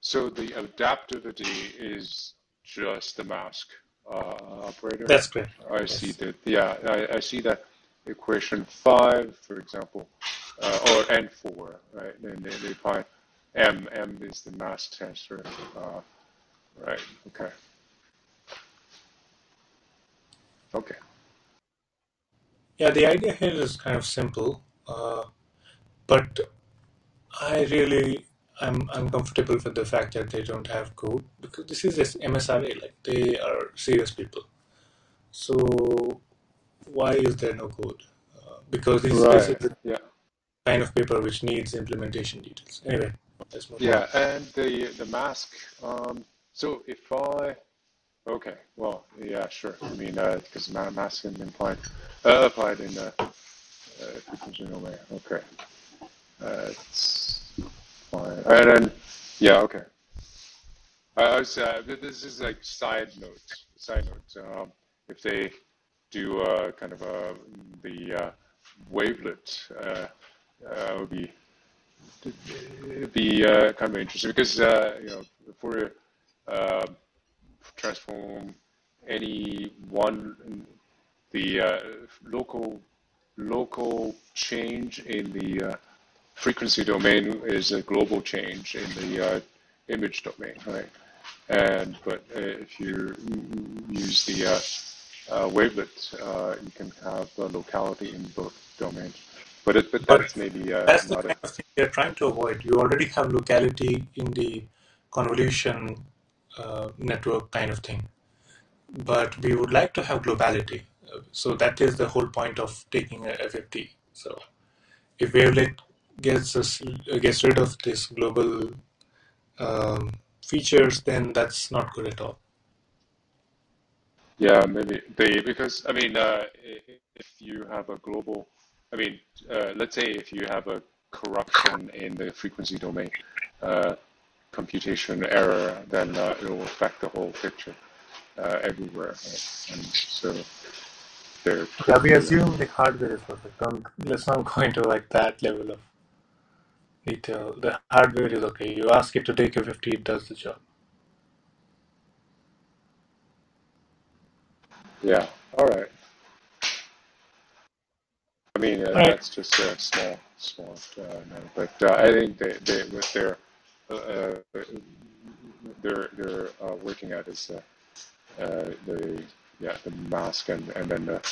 So the adaptivity is just the mask operator. That's great. I see Yes. that. Yeah, I see that equation 5, for example, or N4, right? And they find M is the mask tensor. Right. Okay. Okay. Yeah, the idea here is kind of simple, but I really I'm comfortable with the fact that they don't have code because this is just MSRA, like they are serious people. So why is there no code? Because this is Right. the Yeah. kind of paper which needs implementation details. Anyway, let's move on. Yeah. And the mask. So if I okay, well, yeah, sure. I mean, because mask can be applied in frequency domain. Okay. It's fine. And then yeah. Okay. I was, this is like side notes. Side notes. If they do kind of the wavelet, would be it'd be kind of interesting because for uh, transform any one the local change in the frequency domain is a global change in the image domain, right? And but if you use the wavelet, you can have locality in both domains. But But that's maybe that's the not a kind of thing we are trying to avoid. You already have locality in the convolution network kind of thing, but we would like to have globality. So that is the whole point of taking a FFT. So if wavelet gets rid of this global features, then that's not good at all. yeah maybe they because I mean if you have a global I mean let's say if you have a corruption in the frequency domain uh, computation error, then it will affect the whole picture everywhere. Right? And so there Yeah, could we be. assume the hardware is perfect. Let's not go into like that level of detail. The hardware is okay. You ask it to take a 50, it does the job. Yeah. All right. I mean, All right. that's just a small note, but I think they with their they're working at is the yeah the mask and then the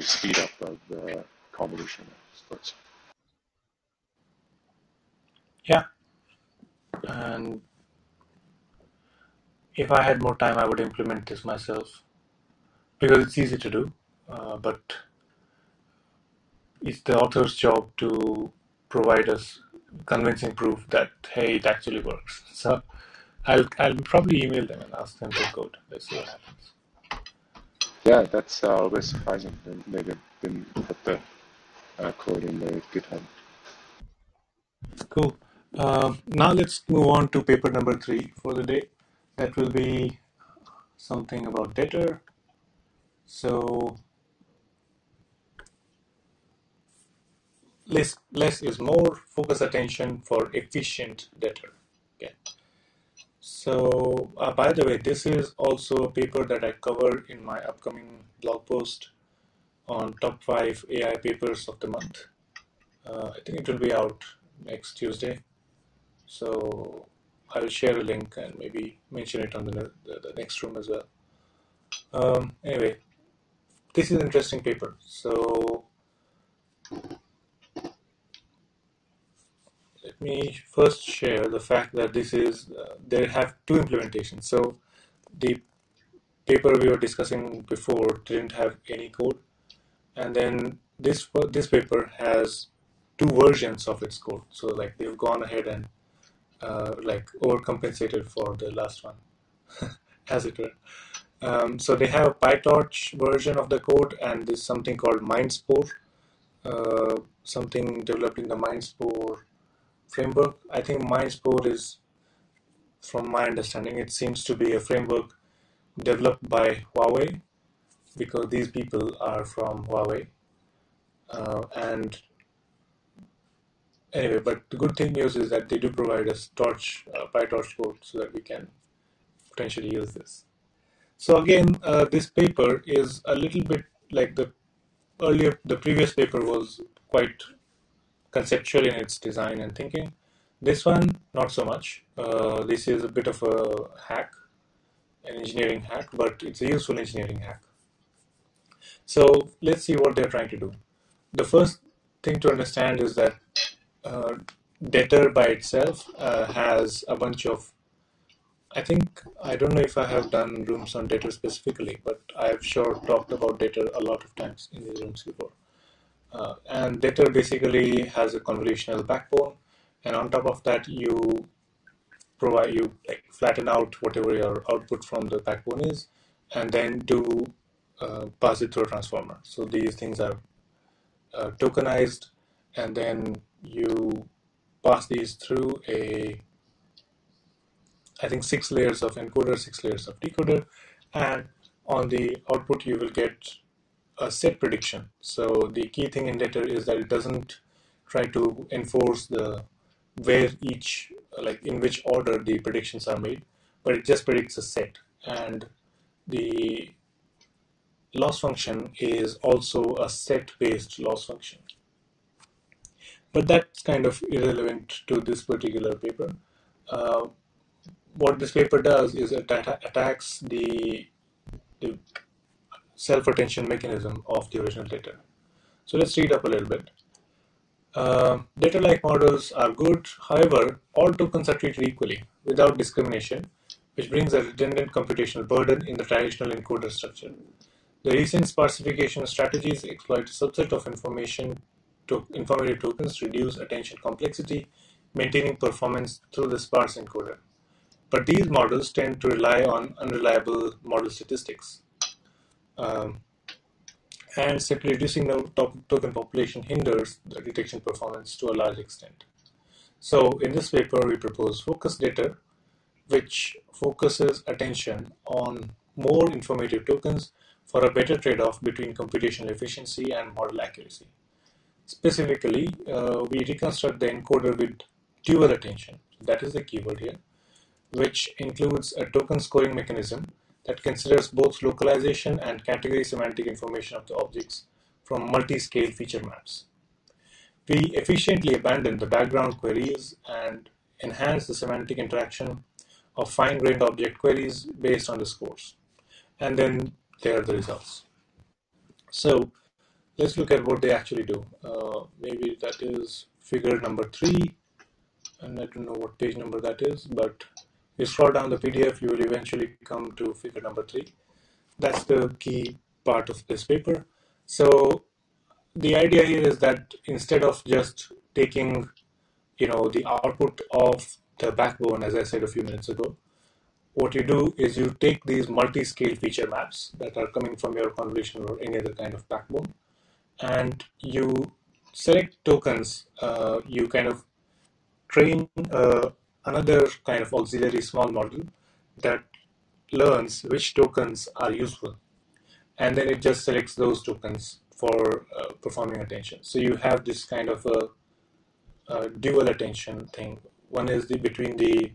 speed up of the convolution, I suppose. Yeah. And if I had more time, I would implement this myself because it's easy to do. But it's the author's job to provide us convincing proof that hey, it actually works. So I'll probably email them and ask them for code. Let's see what happens. Yeah, that's a bit surprising. They didn't put the code in the GitHub. Cool. Now let's move on to paper number 3 for the day. That will be something about data. So less is more. Focus attention for efficient data. Okay. So by the way, this is also a paper that I cover in my upcoming blog post on top 5 AI papers of the month. I think it will be out next Tuesday. So I will share a link and maybe mention it on the next room as well. Anyway, this is an interesting paper. So let me first share the fact that this is they have two implementations. So the paper we were discussing before didn't have any code, and then this paper has two versions of its code. So like they've gone ahead and like overcompensated for the last one, as it were. So they have a PyTorch version of the code and this something called MindSpore, something developed in the MindSpore framework. I think MindSpore is, from my understanding, it seems to be a framework developed by Huawei because these people are from Huawei. And Anyway, but the good thing news is that they do provide us torch, PyTorch code so that we can potentially use this. So again, this paper is a little bit like the previous paper was quite conceptual in its design and thinking. This one, not so much. This is a bit of a hack, an engineering hack, but it's a useful engineering hack. So let's see what they're trying to do. The first thing to understand is that uh, Detter by itself has a bunch of, I don't know if I have done rooms on Detter specifically, but I've sure talked about Detter a lot of times in these rooms before. And Detter basically has a convolutional backbone, and on top of that, you like flatten out whatever your output from the backbone is, and then do pass it through a transformer. So these things are tokenized, and then you pass these through I think 6 layers of encoder, 6 layers of decoder, and on the output you will get a set prediction. So the key thing in Detter is that it doesn't try to enforce where each, like in which order the predictions are made, but it just predicts a set. And the loss function is also a set-based loss function. But that's kind of irrelevant to this particular paper. Uh, what this paper does is it attacks the self-attention mechanism of the original Detter. So let's read up a little bit. Data-like models are good, however, all tokens are treated equally, without discrimination, which brings a redundant computational burden in the traditional encoder structure. The recent sparsification strategies exploit a subset of informative tokens to reduce attention complexity, maintaining performance through the sparse encoder. But these models tend to rely on unreliable model statistics. Um, and simply reducing the token population hinders the detection performance to a large extent. So in this paper, we propose focus Detter, which focuses attention on more informative tokens for a better trade-off between computational efficiency and model accuracy. Specifically, we reconstruct the encoder with dual attention. That is the keyword here, which includes a token scoring mechanism that considers both localization and category semantic information of the objects from multi-scale feature maps. We efficiently abandon the background queries and enhance the semantic interaction of fine-grained object queries based on the scores. And then there are the results. So let's look at what they actually do. Maybe that is figure number 3, and I don't know what page number that is, but you scroll down the PDF, you will eventually come to figure number 3. That's the key part of this paper. So the idea here is that instead of just taking, the output of the backbone, as I said a few minutes ago, what you do is you take these multi-scale feature maps that are coming from your convolution or any other kind of backbone, and you select tokens. You kind of train another kind of auxiliary small model that learns which tokens are useful, and then it just selects those tokens for performing attention. So you have this kind of a dual attention thing. One is between the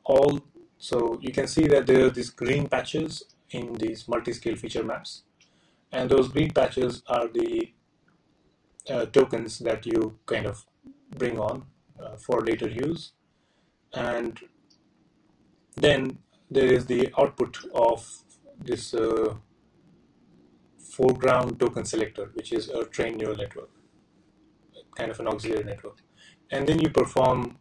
all. So you can see that there are these green patches in these multi-scale feature maps, and those green patches are the tokens that you kind of bring on for later use. And then there is the output of this foreground token selector, which is a trained neural network, kind of an auxiliary network. And then you perform,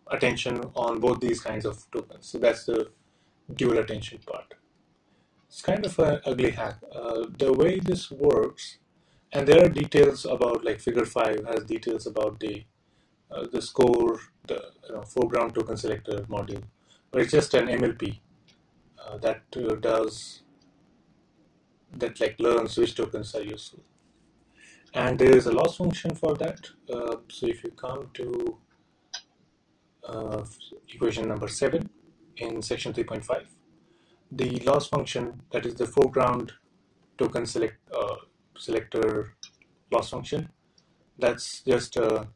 attention on both these kinds of tokens. So that's the dual attention part. It's kind of an ugly hack. The way this works, and there are details about, like figure 5 has details about the score, the foreground token selector module, but it's just an MLP that like learns which tokens are useful. And there is a loss function for that. So if you come to equation number 7 in section 3.5, the loss function, that is the foreground token selector loss function, That's just a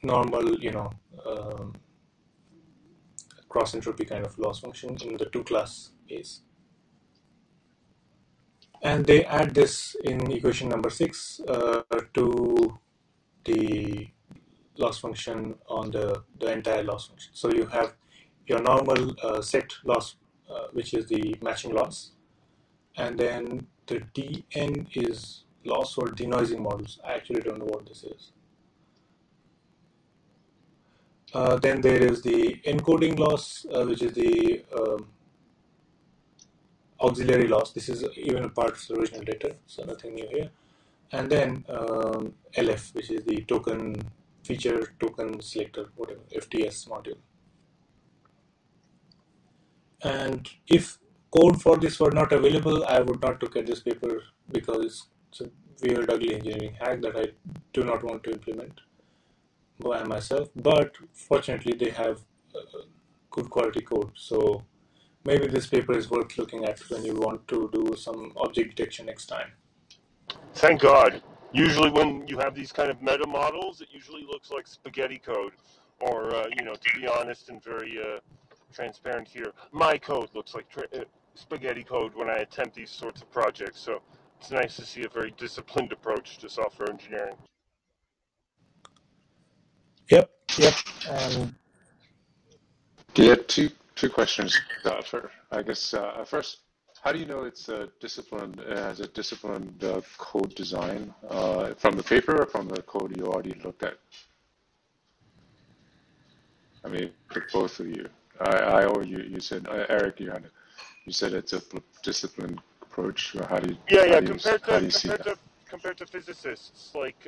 normal, cross entropy kind of loss function in the two class case. And they add this in equation number 6 to the loss function on the entire loss function. So you have your normal set loss, which is the matching loss, and then the dn is loss or denoising models. I actually don't know what this is. Then there is the encoding loss, which is the auxiliary loss. This is even a part of the original data, so nothing new here. And then LF, which is the token feature token selector, whatever, FTS module. And if code for this were not available, I would not look at this paper because it's a weird, ugly engineering hack that I do not want to implement by myself. But fortunately, they have good quality code. So maybe this paper is worth looking at when you want to do some object detection next time. Thank God. Usually when you have these kind of meta models, it usually looks like spaghetti code. Or, to be honest and very transparent here, my code looks like spaghetti code when I attempt these sorts of projects. So it's nice to see a very disciplined approach to software engineering. Yep. And Yeah, two questions. I guess first, how do you know it's has a disciplined code design from the paper or from the code you already looked at? I mean, for both of you. I or you said Eric, you said it's a disciplined approach. Or how do you Yeah. how do you see that? Compared to physicists, like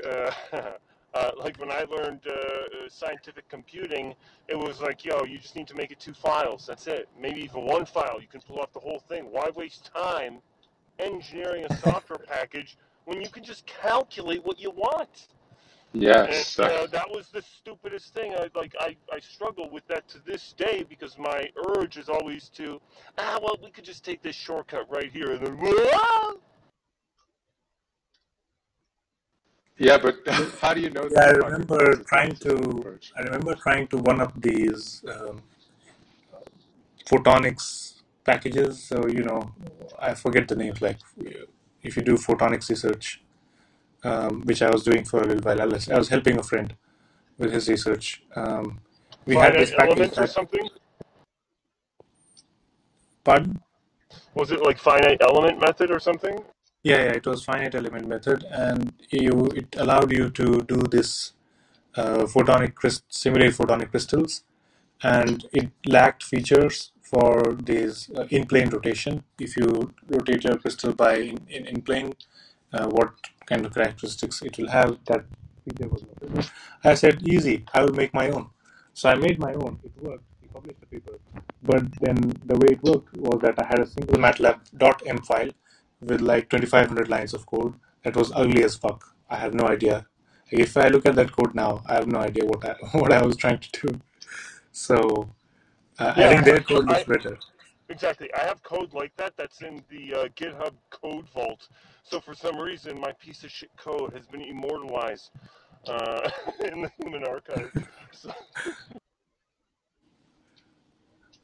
when I learned scientific computing, it was like, yo, you just need to make it 2 files. That's it. Maybe even 1 file. You can pull off the whole thing. Why waste time engineering a software package when you can just calculate what you want? Yes. And that was the stupidest thing. I struggle with that to this day because my urge is always to, we could just take this shortcut right here and then, Yeah, but how do you know I that's not remember a trying disciplined to approach? one up these photonics packages. So I forget the names. Like if you do photonics research, which I was doing for a little while, I was helping a friend with his research. We had finite this package elements or that. something? Pardon? Was it like finite element method or something? Yeah, it was finite element method, and it allowed you to do this simulate photonic crystals, and it lacked features for these in-plane rotation. If you rotate your crystal by in plane, what kind of characteristics it will have, that feature was not present. I said, easy, I will make my own. So I made my own. It worked. We published the paper. But then the way it worked was that I had a single MATLAB.m file with like 2,500 lines of code that was ugly as fuck. I have no idea. If I look at that code now, I have no idea what I was trying to do. So I Yeah, think their code looks better. exactly. I have code like that that's in the GitHub code vault. So for some reason, my piece of shit code has been immortalized in the human archive. So,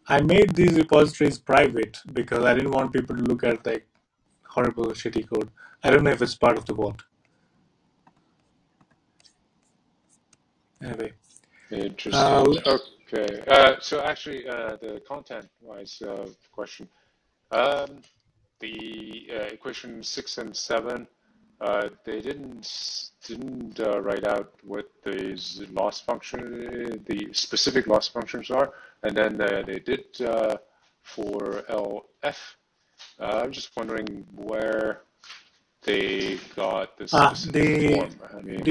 I made these repositories private because I didn't want people to look at like horrible, shitty code. I don't know if it's part of the vault. Anyway, Interesting. Okay. So actually, the content-wise question. Um, the equation 6 and 7, they didn't write out what the specific loss functions are, and then they did for LF. I'm just wondering where they got the specific form. I mean,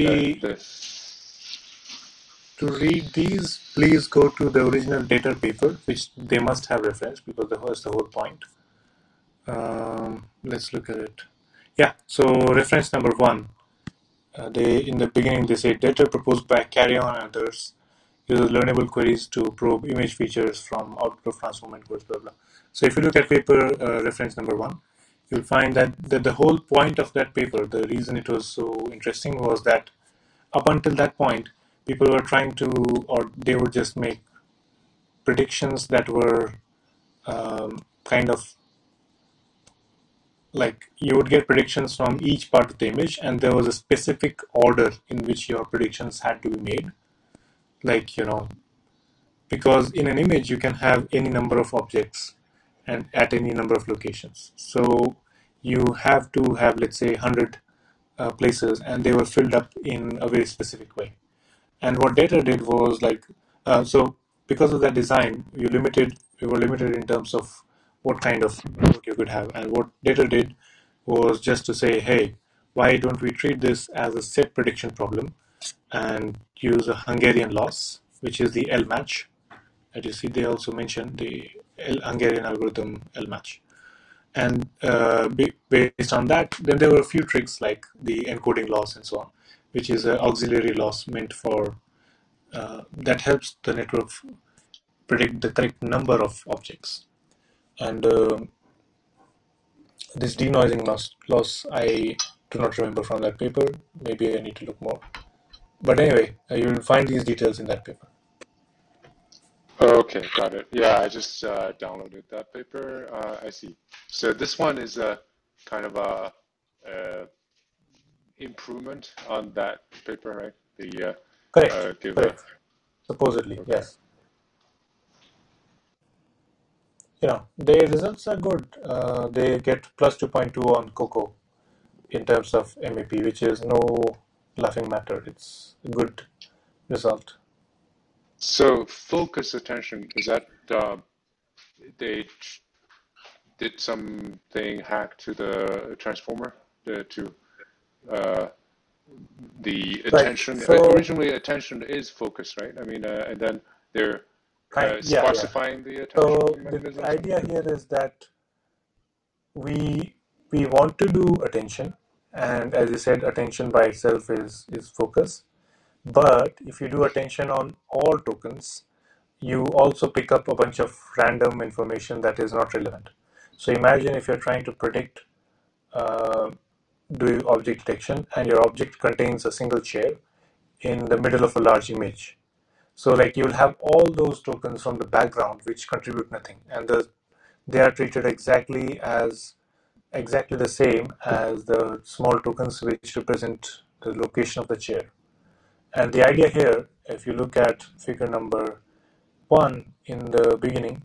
to read these, please go to the original data paper, which they must have referenced because that's the whole point. Let's look at it. Yeah, so reference number 1. In the beginning they say data proposed by Carrion and others uses learnable queries to probe image features from output of transform encodes, blah blah. So if you look at paper reference number 1, you'll find that the whole point of that paper, the reason it was so interesting was that up until that point, people were trying to, or they would just make predictions that were kind of like you would get predictions from each part of the image, and there was a specific order in which your predictions had to be made. Like, because in an image you can have any number of objects and at any number of locations. So you have to have, let's say, 100 places, and they were filled up in a very specific way. And what data did was so because of that design, we were limited in terms of what kind of node you could have. And what data did was just to say, hey, why don't we treat this as a set prediction problem and use a Hungarian loss, which is the L match. As you see, they also mentioned the Hungarian algorithm L match. And based on that, then there were a few tricks like the encoding loss and so on, which is an auxiliary loss meant for that helps the network predict the correct number of objects. And this denoising loss, I do not remember from that paper. Maybe I need to look more. But anyway, you will find these details in that paper. Okay, got it. Yeah, I just downloaded that paper. I see. So this one is a kind of a improvement on that paper, right? The Correct. give Correct. Supposedly, okay. yes. Their results are good. They get plus 2.2 on Coco in terms of MAP, which is no laughing matter. It's a good result. So focus attention, is that they did something hack to the transformer to uh, the Right. attention? So, Originally, attention is focus, right? I mean, and then they're yeah. sparsifying the So attention the mechanism. idea here is that we want to do attention, and as you said, attention by itself is focus. But if you do attention on all tokens, you also pick up a bunch of random information that is not relevant. So imagine if you're trying to predict uh, do object detection, and your object contains a single chair in the middle of a large image. So like you'll have all those tokens from the background which contribute nothing, and they are treated exactly the same as the small tokens which represent the location of the chair. And the idea here, if you look at figure number 1 in the beginning,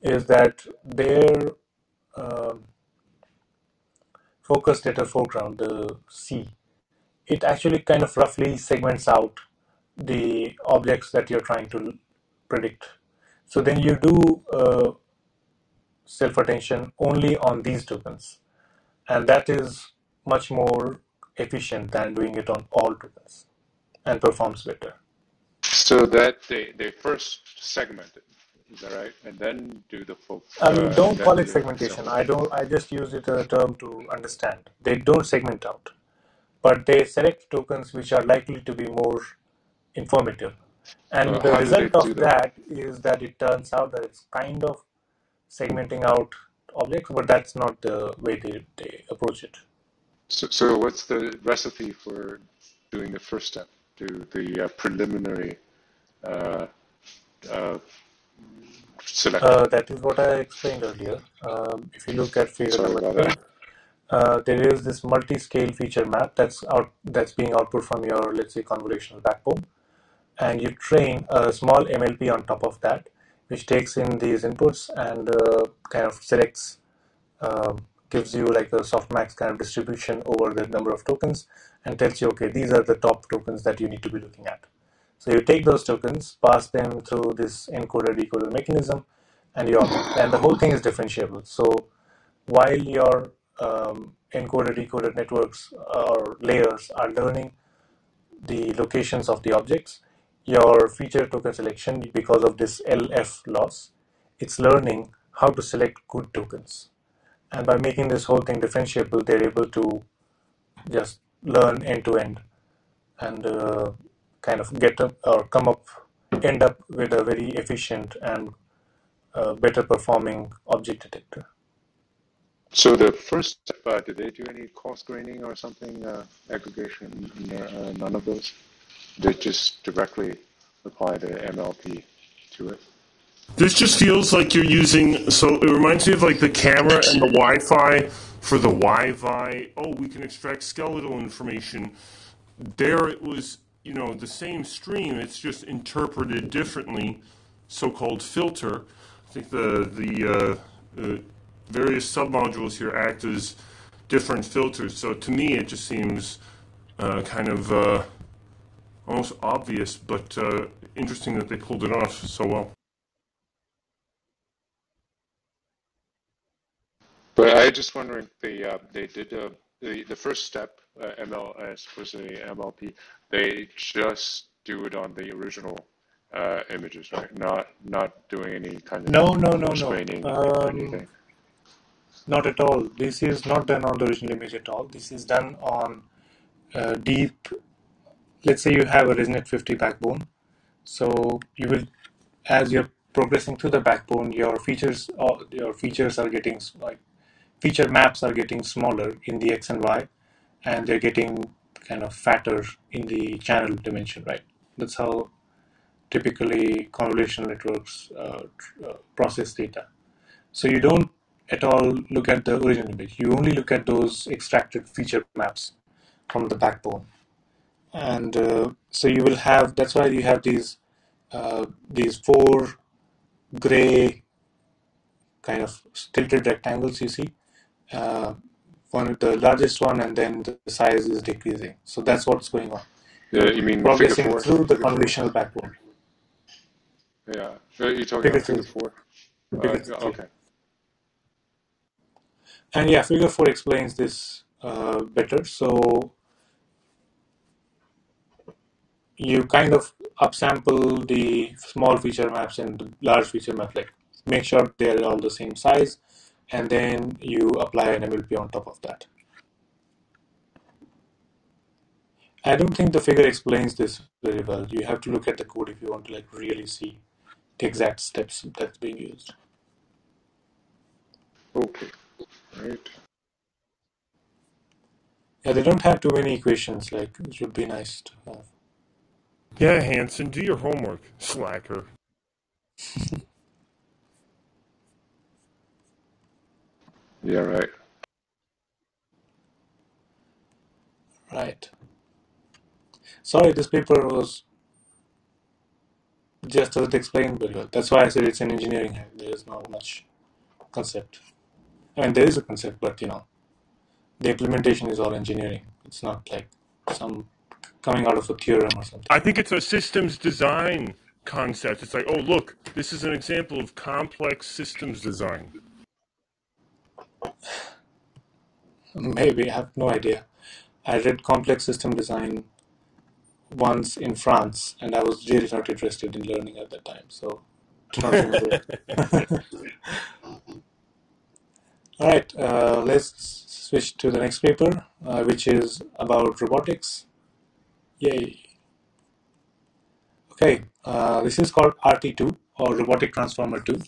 is that their um focus data foreground, the C, it actually kind of roughly segments out the objects that you're trying to predict. So then you do self-attention only on these tokens, and that is much more efficient than doing it on all tokens and performs better. So that they first segment it, is that right? And then do the Don't then call do it the segmentation. self-attention. I just use it as a term to understand. They don't segment out, but they select tokens which are likely to be more informative. And the How do they result do of that? that is that it turns out that it's kind of segmenting out objects, but that's not the way they approach it. So what's the recipe for doing the first step? Do the preliminary uh, uh, selecting? That is what I explained earlier. If you look at figure Sorry number about 3, that. there is this multi-scale feature map that's being output from your, let's say, convolutional backbone, and you train a small MLP on top of that, which takes in these inputs and kind of selects, gives you like a softmax kind of distribution over the number of tokens, and tells you, okay, these are the top tokens that you need to be looking at. So you take those tokens, pass them through this encoder decoder mechanism, and the whole thing is differentiable. So while your encoder decoder networks or layers are learning the locations of the objects, your feature token selection, because of this LF loss, it's learning how to select good tokens. And by making this whole thing differentiable, they're able to just learn end to end and kind of end up with a very efficient and better performing object detector. So the first step, did they do any cost grading or something, aggregation? None of those. They just directly apply the MLP to it. This just feels like you're using, so it reminds me of like the camera and the Wi-Fi for the Wi-Fi. Oh, we can extract skeletal information. There it was, the same stream, it's just interpreted differently, so-called filter. I think the various submodules here act as different filters. So to me, it just seems kind of almost obvious, but interesting that they pulled it off so well. But I just wondering, they did the first step, supposedly MLP. They just do it on the original images, right? Not doing any kind of No. screening or anything. Not at all. This is not done on the original image at all. This is done on deep. Let's say you have a ResNet 50 backbone. So you will, as you're progressing through the backbone, your features are getting like feature maps are getting smaller in the X and Y, and they're getting kind of fatter in the channel dimension, right? That's how typically convolutional networks process data. So you don't at all look at the original image. You only look at those extracted feature maps from the backbone. And so you will have, that's why you have these four gray kind of tilted rectangles you see. The largest one, and then the size is decreasing. So that's what's going on. You mean figure Progressing 4? through the Figure 4. convolutional backbone. Yeah. You're talking Figure about figure 3. 4? Figure 3. Okay. And yeah, figure 4 explains this better. So you kind of upsample the small feature maps and the large feature maps, like make sure they're all the same size, and then you apply an MLP on top of that. I don't think the figure explains this very well. You have to look at the code if you want to like really see the exact steps that's being used. Okay. Right. Yeah, they don't have too many equations. Like it would be nice to have. Yeah, Hanson, do your homework, slacker. Yeah, right. Right. Sorry, this paper was just doesn't explain very well. That's why I said it's an engineering hack. There is not much concept. I mean, there is a concept, but the implementation is all engineering. It's not like some coming out of a theorem or something. I think it's a systems design concept. It's like, oh, look, this is an example of complex systems design. Maybe, I have no idea. I read complex system design once in France, and I was really not interested in learning at that time, so do not remember it. All right, let's switch to the next paper, which is about robotics. Yay. Okay, this is called RT2, or Robotic Transformer 2,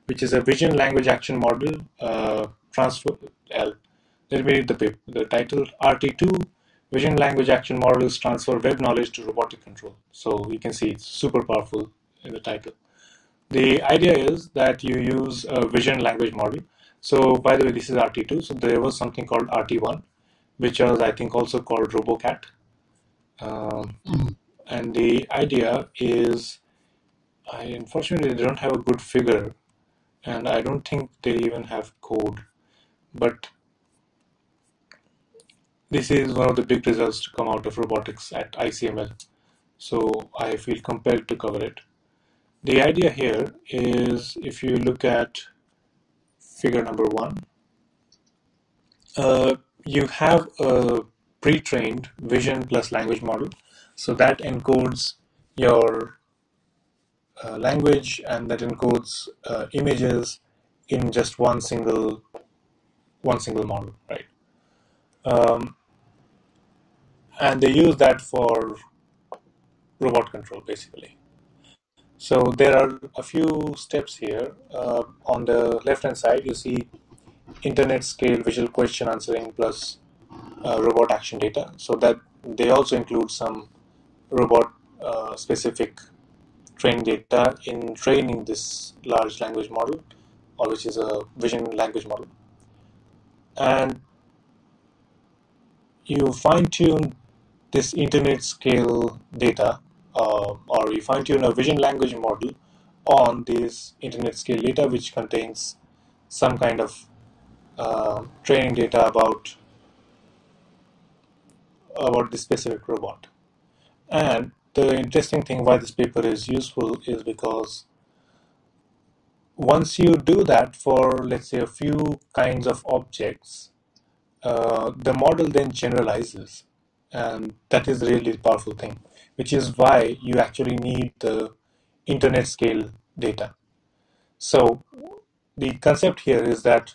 which is a vision language action model transfer. Let me read the title. RT2 Vision Language Action Models Transfer Web Knowledge to Robotic Control. So you can see it's super powerful in the title. The idea is that you use a vision language model. So by the way, this is RT2. So there was something called RT1, which was I think also called RoboCat. And the idea is, unfortunately, they don't have a good figure, and I don't think they even have code. But this is one of the big results to come out of robotics at ICML. So I feel compelled to cover it. The idea here is, if you look at figure number 1, you have a pre-trained vision plus language model. So that encodes your language, and that encodes images in just one single model, right? And they use that for robot control, basically. So there are a few steps here. On the left-hand side, you see internet scale visual question answering plus robot action data. So that they also include some robot specific training data in training this large language model, or which is a vision language model. And you fine tune this internet scale data, or you fine tune a vision language model on this internet scale data, which contains some kind of training data about this specific robot. And the interesting thing why this paper is useful is because once you do that for, let's say, a few kinds of objects, the model then generalizes. And that is really the powerful thing, which is why you actually need the internet scale data. So the concept here is that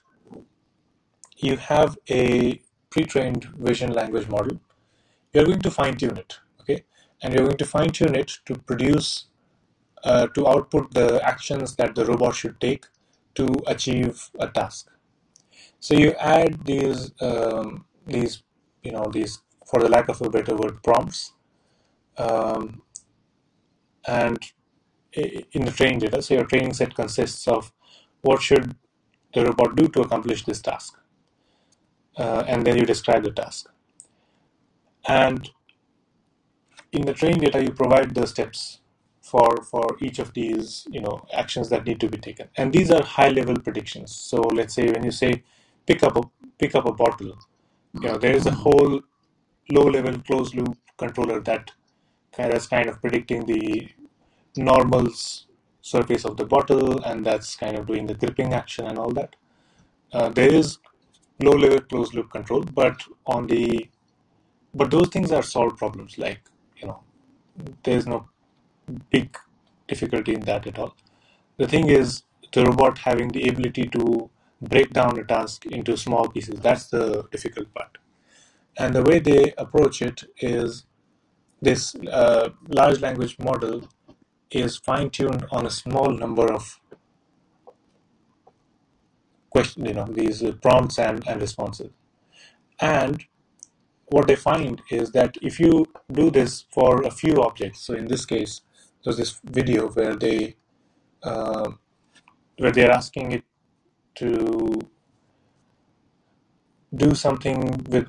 you have a pre-trained vision language model. You're going to fine-tune it, okay? And you're going to fine-tune it to produce, to output the actions that the robot should take to achieve a task. So you add these, for the lack of a better word, prompts, um, and in the training data. So your training set consists of what should the robot do to accomplish this task, and then you describe the task. And in the training data, you provide the steps for each of these actions that need to be taken. And these are high level predictions. So let's say when you say pick up a bottle, there is a whole low level closed loop controller that is kind of predicting the normal surface of the bottle, and that's kind of doing the gripping action and all that. There is low level closed loop control, but those things are solved problems. Like, there's no big difficulty in that at all. The thing is the robot having the ability to break down a task into small pieces. That's the difficult part. And the way they approach it is this large language model is fine-tuned on a small number of questions, these prompts and responses. And what they find is that if you do this for a few objects, so in this case, there's this video where they're asking it to do something with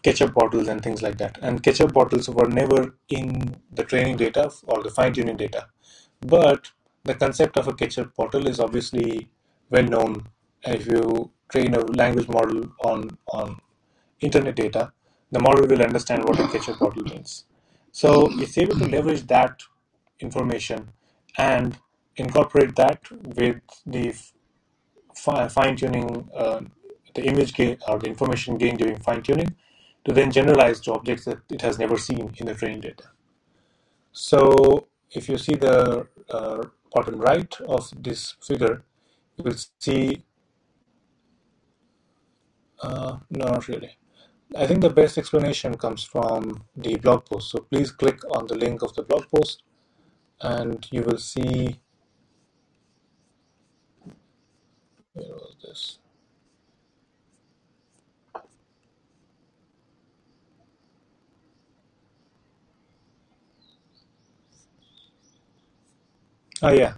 ketchup bottles and things like that. And ketchup bottles were never in the training data or the fine-tuning data. But the concept of a ketchup bottle is obviously well known. And if you train a language model on internet data, the model will understand what a ketchup bottle means. So it's able to leverage that information and incorporate that with the fine-tuning, the image gain or the information gained during fine-tuning, to then generalize to objects that it has never seen in the training data. So if you see the bottom right of this figure, you will see, no, not really. I think the best explanation comes from the blog post. So please click on the link of the blog post and you will see, where was this? Oh yeah.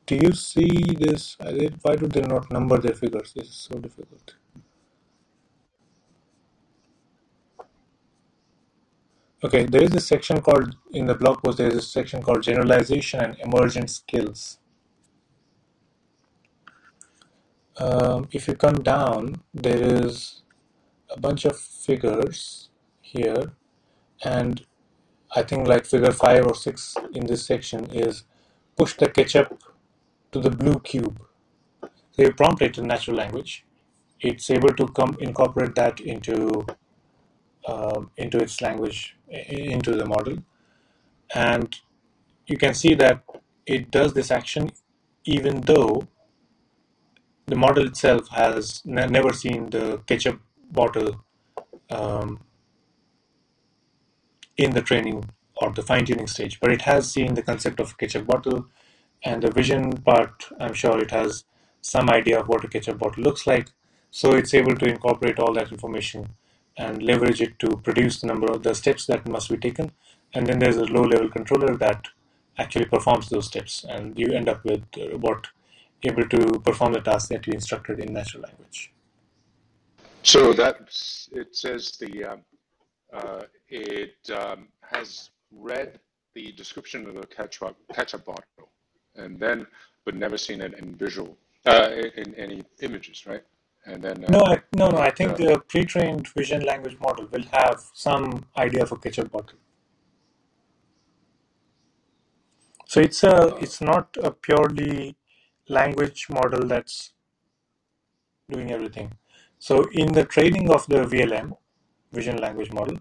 Do you see this? Why do they not number their figures? This is so difficult. Okay, there is a section called, in the blog post, there is a section called Generalization and Emergent Skills. If you come down, there is a bunch of figures here, and I think like figure 5 or 6 in this section is push the ketchup to the blue cube. So you prompt it in natural language. It's able to incorporate that into its language, into the model, and you can see that it does this action even though the model itself has never seen the ketchup bottle um, in the training or the fine-tuning stage, but it has seen the concept of ketchup bottle, And the vision part, I'm sure it has some idea of what a ketchup bottle looks like. So it's able to incorporate all that information and leverage it to produce the number of the steps that must be taken. And then there's a low level controller that actually performs those steps. And you end up with a robot able to perform the task that you instructed in natural language. So that it says it has read the description of the ketchup bottle, and then but never seen it in visual in any images, right? And then No. I it think the pre-trained vision language model will have some idea of a ketchup bottle. So it's not a purely language model that's doing everything. So in the training of the VLM, vision language model,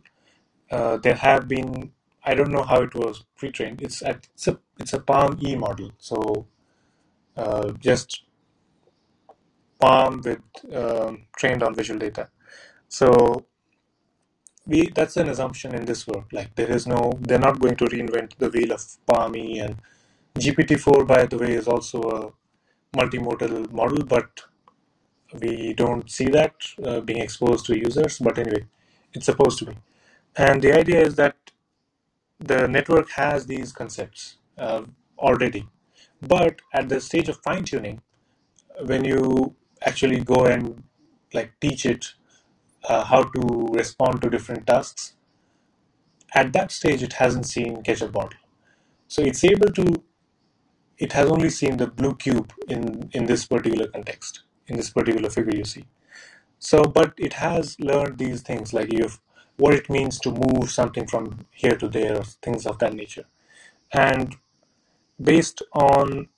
there have been, I don't know how it was pre-trained. It's a Palm E model. So just Palm with trained on visual data. So that's an assumption in this work. Like they're not going to reinvent the wheel of Palm E, and GPT-4, by the way, is also a multimodal model, but we don't see that being exposed to users. But anyway, it's supposed to be. And the idea is that the network has these concepts already. But at the stage of fine tuning, when you actually go and like teach it how to respond to different tasks, at that stage it hasn't seen ketchup bottle. So it has only seen the blue cube in this particular context, in this particular figure you see. So, but it has learned these things like what it means to move something from here to there, or things of that nature. And based on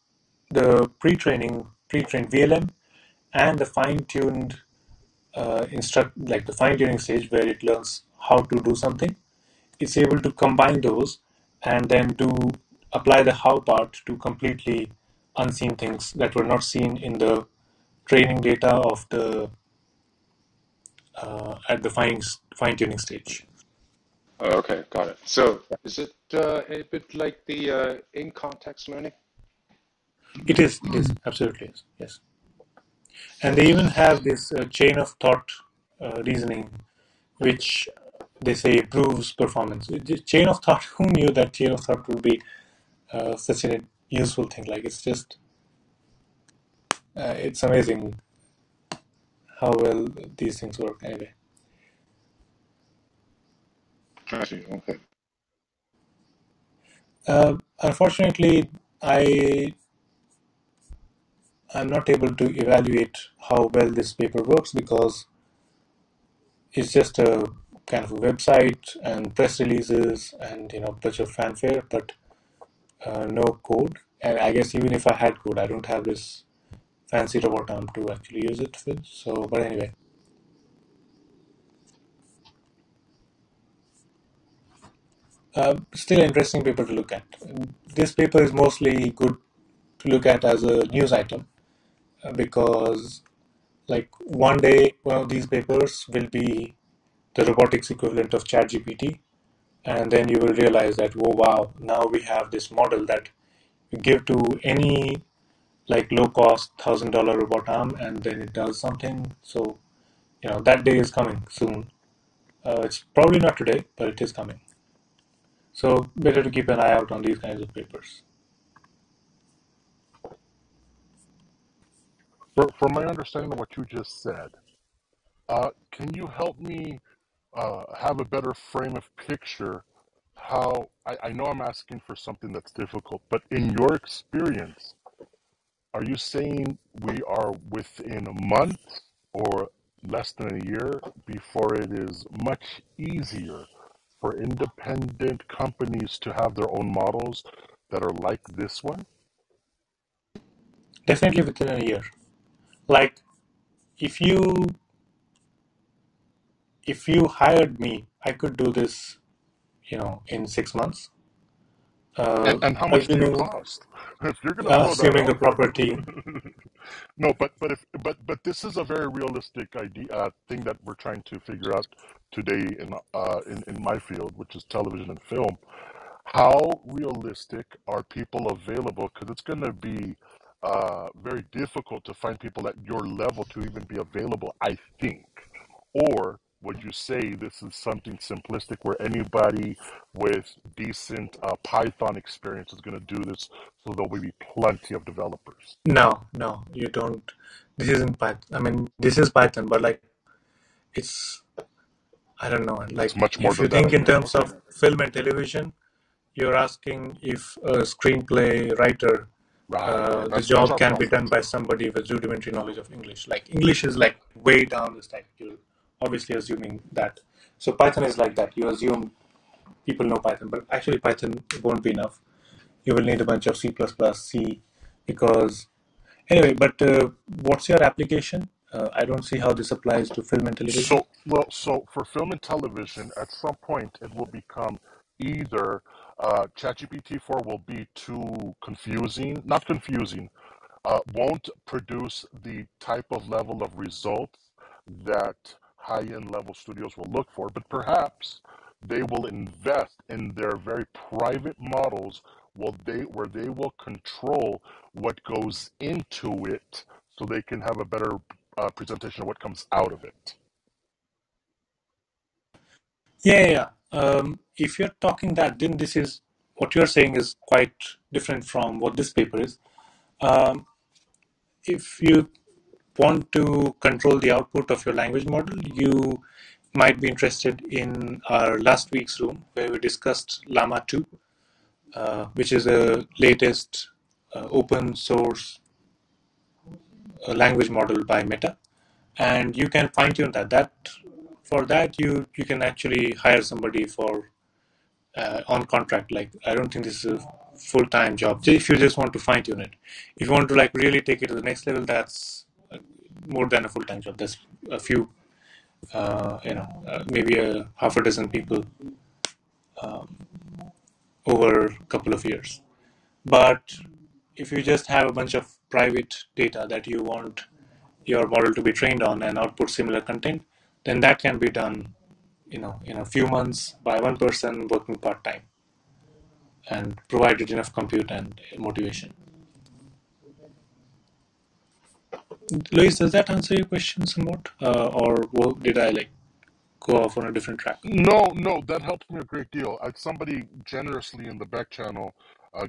the pre-trained VLM and the fine-tuned like the fine-tuning stage where it learns how to do something, it's able to combine those and then apply the how part to completely unseen things that were not seen in the training data of the at the fine-tuning stage. oh, okay, got it. So is it a bit like the in context learning? It is absolutely is, yes. And they even have this chain of thought reasoning, which they say improves performance. Chain of thought, who knew that chain of thought would be such a useful thing? Like it's amazing how well these things work anyway. I see. Okay. Unfortunately, I'm not able to evaluate how well this paper works because it's just a kind of a website and press releases and a bunch of fanfare, but no code. And I guess even if I had code, I don't have this fancy robot arm to actually use it with. So, but anyway, still an interesting paper to look at. This paper is mostly good to look at as a news item because, like, one day one of these papers will be the robotics equivalent of ChatGPT, and then you will realize that, oh wow, now we have this model that you give to any like low cost $1,000 robot arm, and then it does something. So that day is coming soon. It's probably not today, but it is coming. So better to keep an eye out on these kinds of papers. From my understanding of what you just said, can you help me have a better frame of picture? How I know I'm asking for something that's difficult, but in your experience, are you saying we are within a month or less than a year before it is much easier for independent companies to have their own models that are like this one? Definitely within a year. Like if you hired me, I could do this, in 6 months. And how much do you Assuming cost? If you're going to throw that assuming the out proper team. there. No, but this is a very realistic idea thing that we're trying to figure out today in my field, which is television and film. How realistic are people available? Because it's going to be very difficult to find people at your level to even be available, I think. Or would you say this is something simplistic where anybody with decent Python experience is going to do this, so there will be plenty of developers? No, no, you don't. This isn't Python. I mean, this is Python, but like it's, I don't know. It's Like much more if you than that, think I in think. terms Okay. of film and television, you're asking if a screenplay writer, Right, right. the That's job our can be problem. done by somebody with rudimentary knowledge of English. Like English is like way down the stack. You're obviously assuming that. So Python is like that. You assume people know Python, but actually Python won't be enough. You will need a bunch of C++, C, because anyway. But what's your application? I don't see how this applies to film and television. So for film and television, at some point it will become either ChatGPT 4 will be too confusing, not confusing, won't produce the type of level of results that high-end level studios will look for, but perhaps they will invest in their very private models where they will control what goes into it so they can have a better presentation of what comes out of it. Yeah, yeah, yeah. If you're talking that, then this is what you're saying is quite different from what this paper is. Um, if you want to control the output of your language model, you might be interested in our last week's room where we discussed Llama 2, which is the latest open source language model by Meta. And you can fine tune that. For that, you can actually hire somebody for on contract. Like I don't think this is a full time job. If you just want to fine tune it, if you want to like really take it to the next level, that's more than a full time job. There's a few, maybe a half a dozen people over a couple of years. But if you just have a bunch of private data that you want your model to be trained on and output similar content, then that can be done, in a few months by one person working part time and provided enough compute and motivation. Luis, does that answer your question somewhat, or did I like go off on a different track? No, that helps me a great deal. Somebody generously in the back channel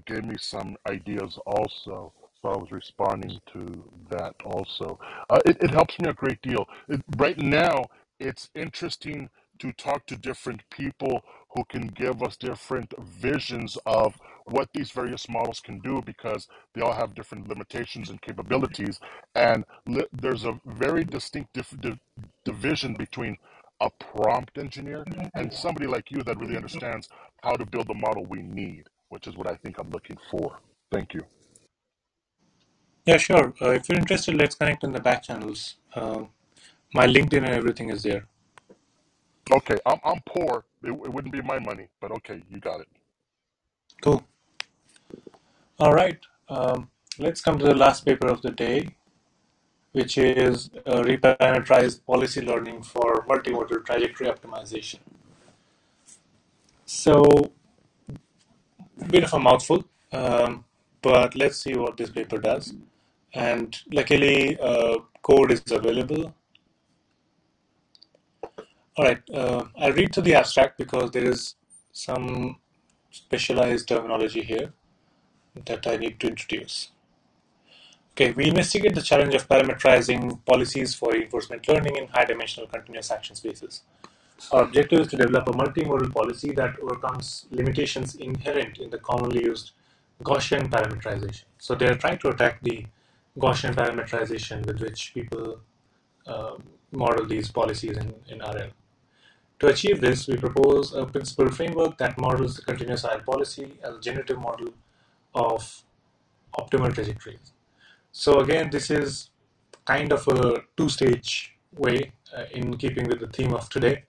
gave me some ideas also, so I was responding to that also. It helps me a great deal. Right now, it's interesting to talk to different people who can give us different visions of what these various models can do because they all have different limitations and capabilities. And there's a very distinct division between a prompt engineer and somebody like you that really understands how to build the model we need, which is what I think I'm looking for. Thank you. Yeah, sure. If you're interested, let's connect in the back channels. My LinkedIn and everything is there. Okay, I'm poor. It wouldn't be my money, but okay, you got it. Cool. All right. Let's come to the last paper of the day, which is reparameterized policy learning for multimodal trajectory optimization. So, bit of a mouthful, but let's see what this paper does. And luckily, code is available. All right, I'll read through the abstract because there is some specialized terminology here that I need to introduce. Okay, we investigate the challenge of parameterizing policies for reinforcement learning in high-dimensional continuous action spaces. Our objective is to develop a multimodal policy that overcomes limitations inherent in the commonly used Gaussian parameterization. So they are trying to attack the Gaussian parameterization with which people model these policies in RL. To achieve this, we propose a principal framework that models the continuous IR policy as a generative model of optimal trajectories. So again, this is kind of a two-stage way in keeping with the theme of today.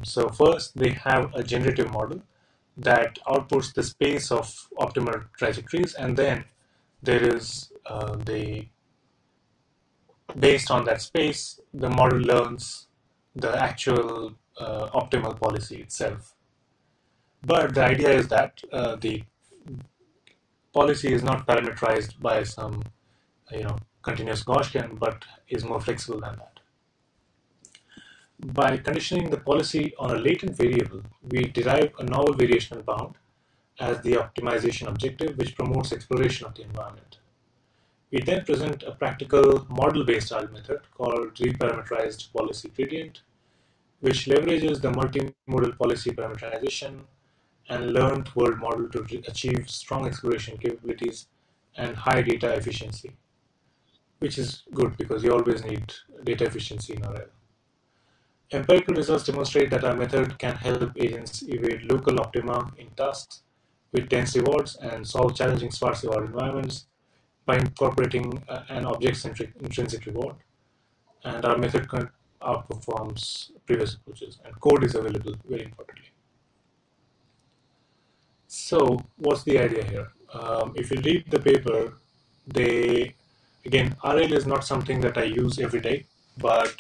So first, they have a generative model that outputs the space of optimal trajectories, and then there is based on that space, the model learns the actual optimal policy itself. But the idea is that the policy is not parameterized by some continuous Gaussian, but is more flexible than that. By conditioning the policy on a latent variable, we derive a novel variational bound as the optimization objective, which promotes exploration of the environment. We then present a practical model-based RL method called reparameterized policy gradient, which leverages the multimodal policy parameterization and learned world model to achieve strong exploration capabilities and high data efficiency, which is good because you always need data efficiency in RL. Empirical results demonstrate that our method can help agents evade local optima in tasks with dense rewards and solve challenging sparse reward environments by incorporating an object-centric intrinsic reward. And our method outperforms previous approaches. And code is available, very importantly. So, what's the idea here? If you read the paper, again, RL is not something that I use every day, but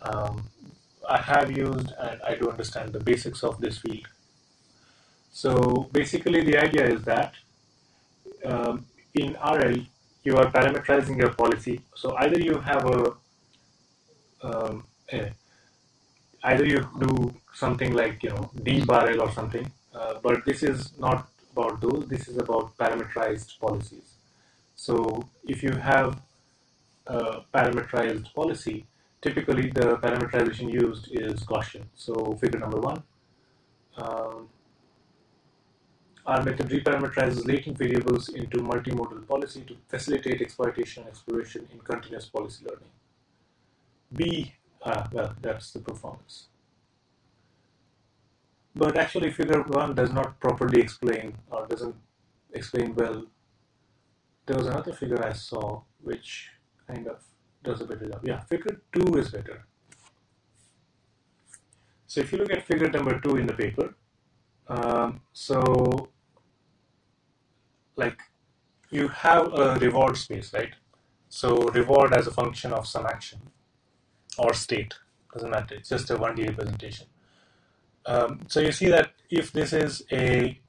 I have used and I do understand the basics of this field. So basically, the idea is that in RL, you are parameterizing your policy. So either you have um, a either you do something like D bar L or something, but this is not about those. This is about parameterized policies. So if you have a parameterized policy, typically the parameterization used is Gaussian. So figure number one. Um, Our method reparameterizes latent variables into multimodal policy to facilitate exploitation and exploration in continuous policy learning. B, well, that's the performance. But actually, figure 1 does not properly explain or doesn't explain well. There was another figure I saw which kind of does a better job. Yeah, figure 2 is better. So if you look at figure number 2 in the paper, so like you have a reward space, right? So reward as a function of some action or state, doesn't matter. It's just a 1D representation. So you see that if this is a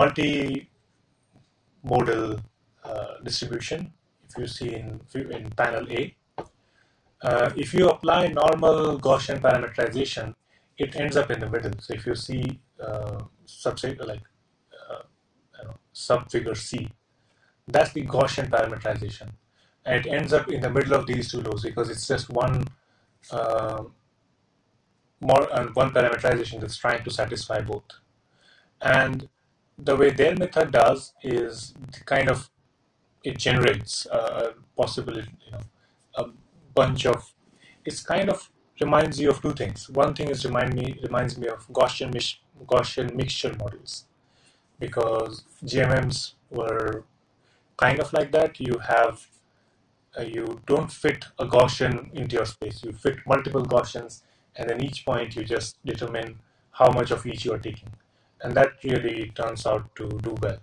multi-modal distribution, if you see in panel A, if you apply normal Gaussian parameterization, it ends up in the middle. So if you see subfigure C, that's the Gaussian parameterization, and it ends up in the middle of these two laws because it's just one one parameterization that's trying to satisfy both. And the way their method does is kind of it generates a possibility, a bunch of. It's kind of reminds you of two things. One thing is reminds me of Gaussian mixture models because GMMs were kind of like that. You don't fit a Gaussian into your space. You fit multiple Gaussians, and then each point you just determine how much of each you are taking. And that really turns out to do well.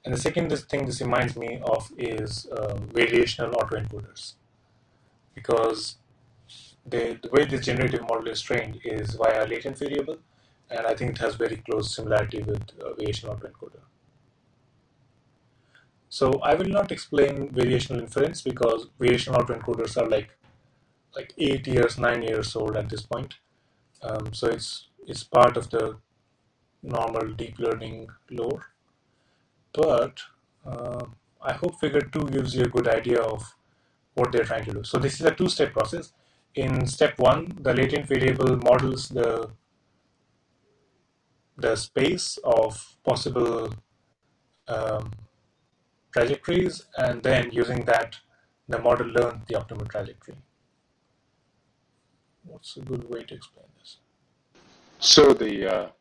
And the second thing this reminds me of is variational autoencoders. Because the way this generative model is trained is via a latent variable, and I think it has very close similarity with variational autoencoder. So I will not explain variational inference because variational autoencoders are like 8 years, 9 years old at this point. So it's part of the normal deep learning lore. But I hope figure 2 gives you a good idea of what they're trying to do. So this is a two-step process. In step 1, the latent variable models the space of possible um, trajectories, and then using that, the model learns the optimal trajectory. What's a good way to explain this? So the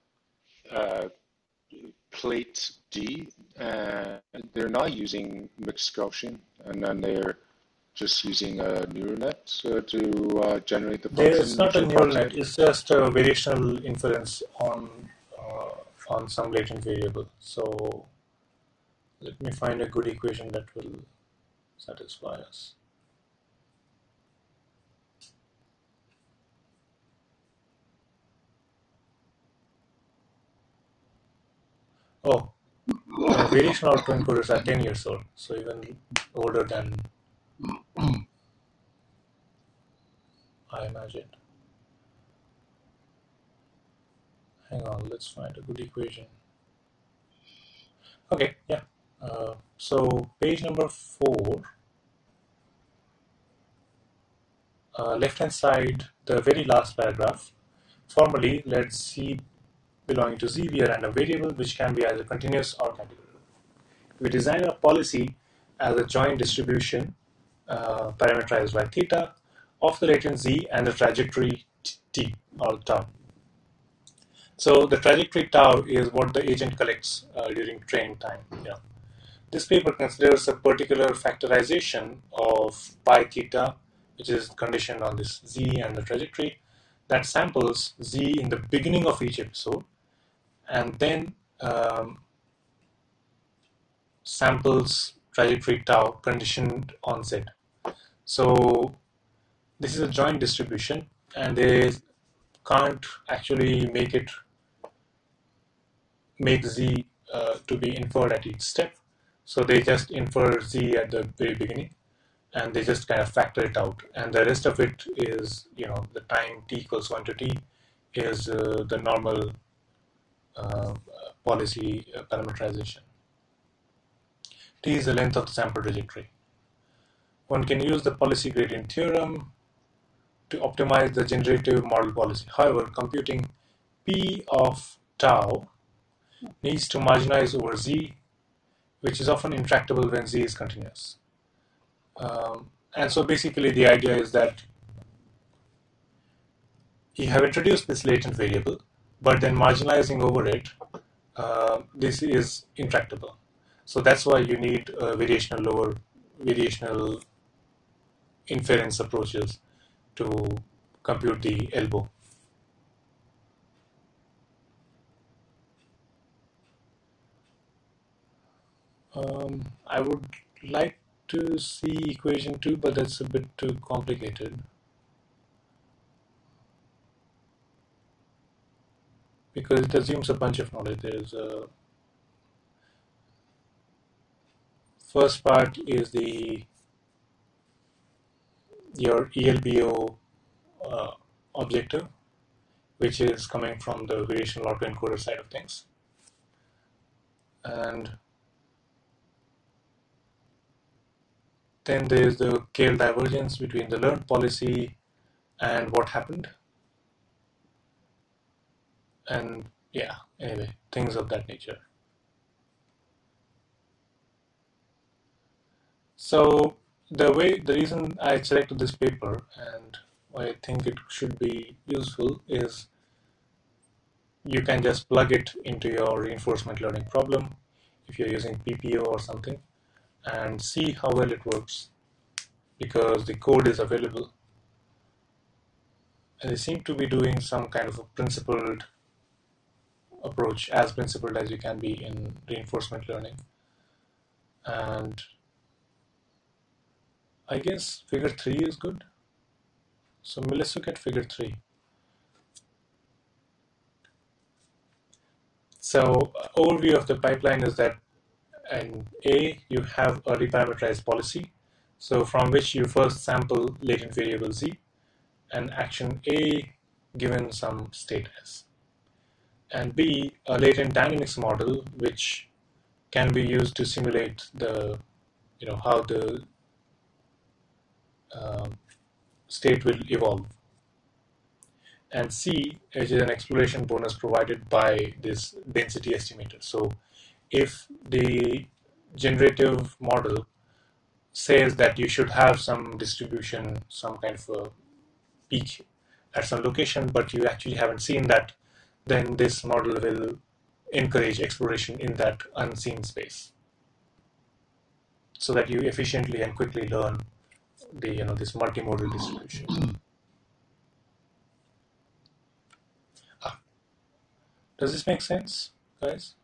plate D, they're not using mixed Gaussian, and then they're just using a neural net to generate the function. It's not a neural net. It's just a variational inference on some latent variable. So let me find a good equation that will satisfy us. Oh, variational autoencoders are 10 years old, so even older than I imagined. Hang on, let's find a good equation. Okay, yeah. So page number 4, left-hand side, the very last paragraph. Formally, let C belonging to Z be a random variable which can be either continuous or categorical. We design a policy as a joint distribution parameterized by theta of the latent Z and the trajectory T or tau. So the trajectory tau is what the agent collects during training time. This paper considers a particular factorization of pi theta, which is conditioned on this Z and the trajectory, that samples Z in the beginning of each episode and then samples trajectory tau conditioned on Z. So this is a joint distribution and they can't actually make Z to be inferred at each step. So they just infer Z at the very beginning and they just kind of factor it out. And the rest of it is, the time t equals 1 to t is the normal uh, policy parameterization. T is the length of the sample trajectory. One can use the policy gradient theorem to optimize the generative model policy. However, computing P of tau needs to marginalize over Z, which is often intractable when Z is continuous. And so basically the idea is that you have introduced this latent variable, but then marginalizing over it, this is intractable. So that's why you need variational inference approaches to compute the elbow. I would like to see equation 2, but that's a bit too complicated. Because it assumes a bunch of knowledge. There's a first part is your ELBO objective, which is coming from the variational autoencoder side of things. And then there's the KL divergence between the learned policy and what happened. And yeah, anyway, things of that nature. So the reason I selected this paper and why I think it should be useful is you can just plug it into your reinforcement learning problem if you're using PPO or something and see how well it works, because the code is available and they seem to be doing some kind of a principled approach, as principled as you can be in reinforcement learning. And I guess figure 3 is good. So let's look at figure 3. So overview of the pipeline is that in A, you have a reparameterized policy, so from which you first sample latent variable Z and action A given some state S. And B, a latent dynamics model which can be used to simulate how the state will evolve. And C is an exploration bonus provided by this density estimator. So if the generative model says that you should have some distribution, some kind of a peak at some location, but you actually haven't seen that, then this model will encourage exploration in that unseen space so that you efficiently and quickly learn this multimodal distribution. Does this make sense, guys?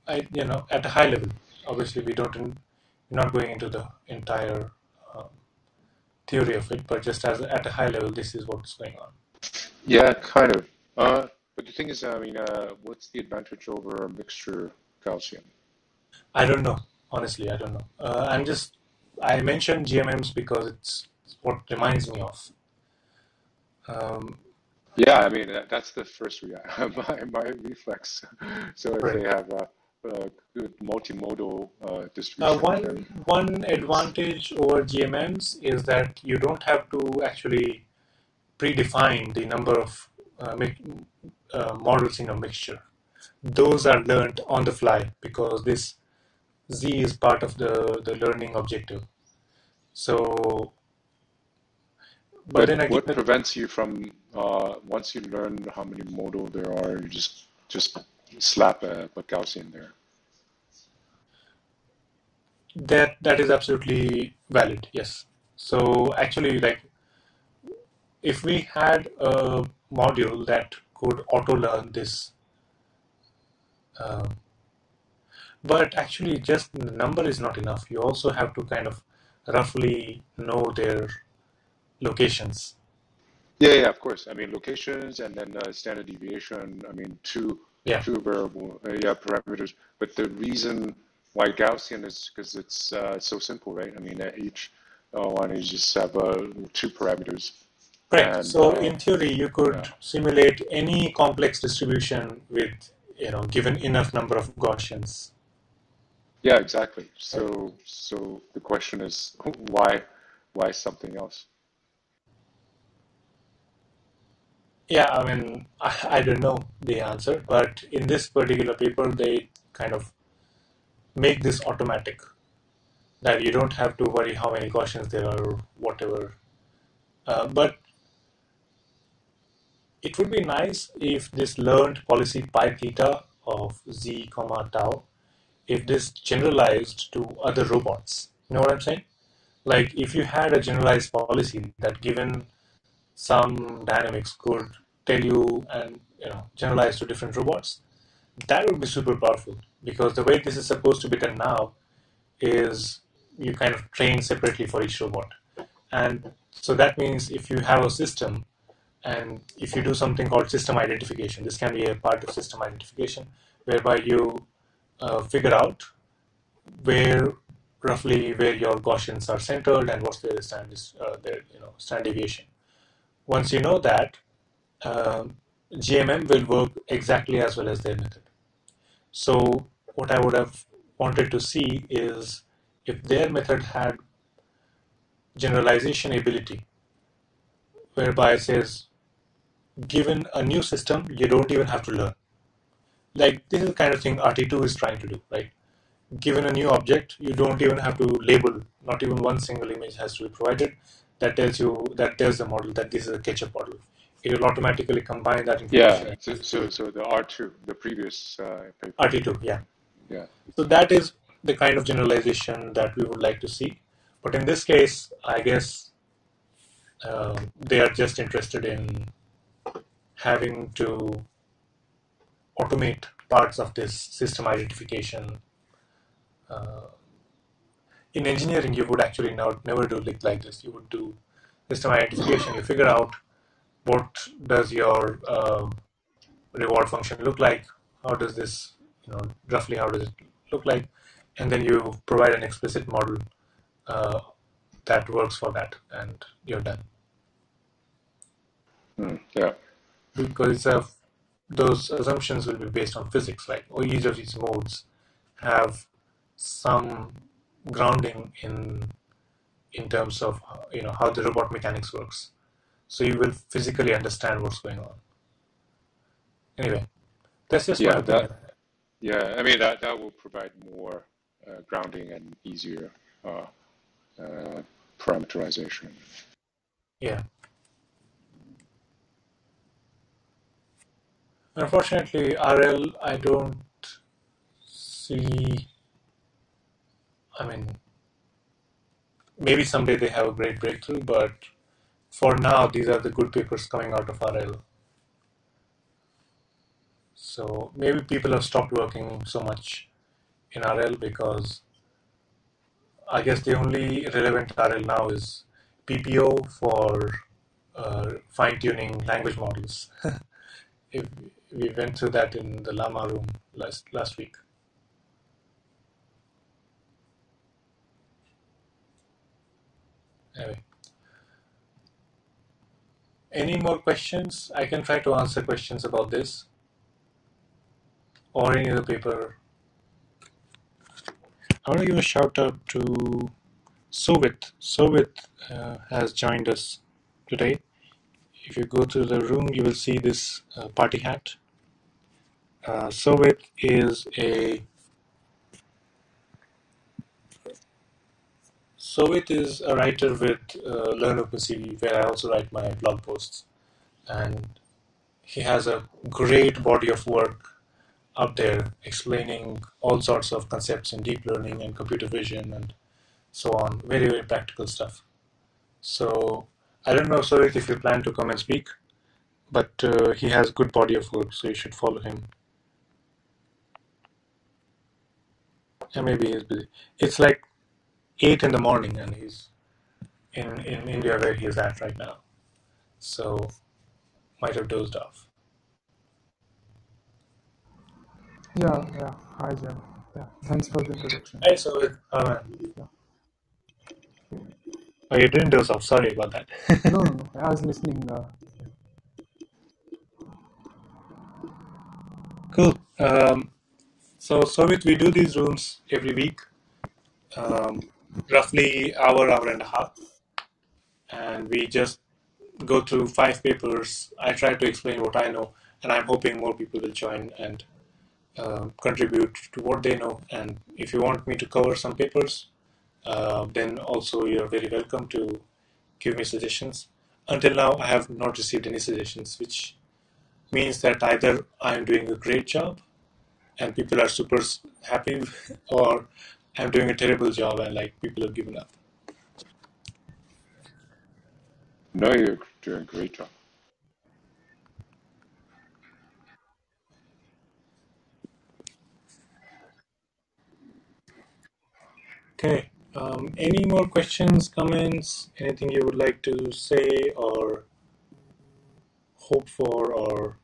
At a high level, obviously we're not going into the entire theory of it, but just at a high level, this is what's going on. Yeah, kind of. But the thing is, I mean, what's the advantage over mixture Gaussian? I don't know. Honestly, I don't know. I mentioned GMMs because it's what reminds me of. Um, Yeah, I mean that's the first my reflex. So if right. they have a good multimodal distribution, then One it's advantage over GMMs is that you don't have to actually predefine the number of models in a mixture. Those are learned on the fly because this Z is part of the learning objective. So, but but then again, what prevents you from once you learn how many modal there are, you just slap a Gaussian there. that is absolutely valid. Yes. So actually, like if we had a module that could auto learn this, uh, but actually just the number is not enough. You also have to kind of roughly know their locations. Yeah, yeah, of course. I mean, locations and then standard deviation. I mean, Yeah. two variable, yeah, parameters. But the reason why Gaussian is because it's so simple, right? I mean, each one is just have two parameters, Correct. and So in theory, you yeah, could simulate any complex distribution with given enough number of Gaussians. yeah, exactly. Right. So the question is, why something else? Yeah, I mean, I don't know the answer, but in this particular paper, they kind of make this automatic that you don't have to worry how many Gaussians there are or whatever. But it would be nice if this learned policy pi theta of z comma tau, if this generalized to other robots. You know what I'm saying? Like if you had a generalized policy that given some dynamics could tell you and generalize to different robots, that would be super powerful because the way this is supposed to be done now is you kind of train separately for each robot. And so that means if you have a system and if you do something called system identification, this can be a part of system identification whereby you figure out where roughly where your Gaussians are centered and what's their standard deviation. Once you know that, GMM will work exactly as well as their method. So what I would have wanted to see is if their method had generalization ability, whereby it says, given a new system, you don't even have to learn. Like this is the kind of thing RT2 is trying to do, right? Given a new object, you don't even have to label. Not even one single image has to be provided. That tells the model that this is a ketchup model. It will automatically combine that Yeah, information and so give so, it so the R2, the previous paper, RT2. Yeah. yeah, So that is the kind of generalization that we would like to see. But in this case, I guess they are just interested in having to automate parts of this system identification. Uh, in engineering, you would actually never do it like this. You would do system identification. You figure out what does your reward function look like. How does this, roughly how does it look like, and then you provide an explicit model uh, that works for that, and you're done. yeah, Because those assumptions will be based on physics, right? Or each of these modes have some grounding in terms of how the robot mechanics works. So you will physically understand what's going on. Anyway, that's just my yeah. opinion. Yeah, I mean that will provide more grounding and easier parameterization. Yeah. Unfortunately, RL, I don't see. I mean, maybe someday they have a great breakthrough, but for now, these are the good papers coming out of RL. So maybe people have stopped working so much in RL because I guess the only relevant RL now is PPO for fine tuning language models. if we went through that in the Lama room last week. Anyway, any more questions? I can try to answer questions about this or any other paper. I want to give a shout out to Sovit. Sovit has joined us today. If you go to the room, you will see this party hat. Sovit is a writer with Learn OpenCV, where I also write my blog posts, and he has a great body of work out there explaining all sorts of concepts in deep learning and computer vision and so on. Very, very practical stuff. So I don't know, Sovit, if you plan to come and speak, but he has good body of work, so you should follow him. And maybe he's busy. It's like 8 in the morning, and he's in India where he's at right now. So might have dozed off. Yeah. Hi, Jaiyam. Yeah, thanks for the introduction. Hi, Sovit. Yeah. Oh, you didn't doze off. Sorry about that. No. I was listening. Cool. So Sovit, we do these rooms every week, roughly hour and a half, and we just go through 5 papers. I try to explain what I know, and I'm hoping more people will join and contribute to what they know. And if you want me to cover some papers, then also you're very welcome to give me suggestions. Until now, I have not received any suggestions, which means that either I'm doing a great job and people are super happy, or I'm doing a terrible job and like people have given up. No, you're doing a great job. Okay. Any more questions, comments, anything you would like to say or hope for, or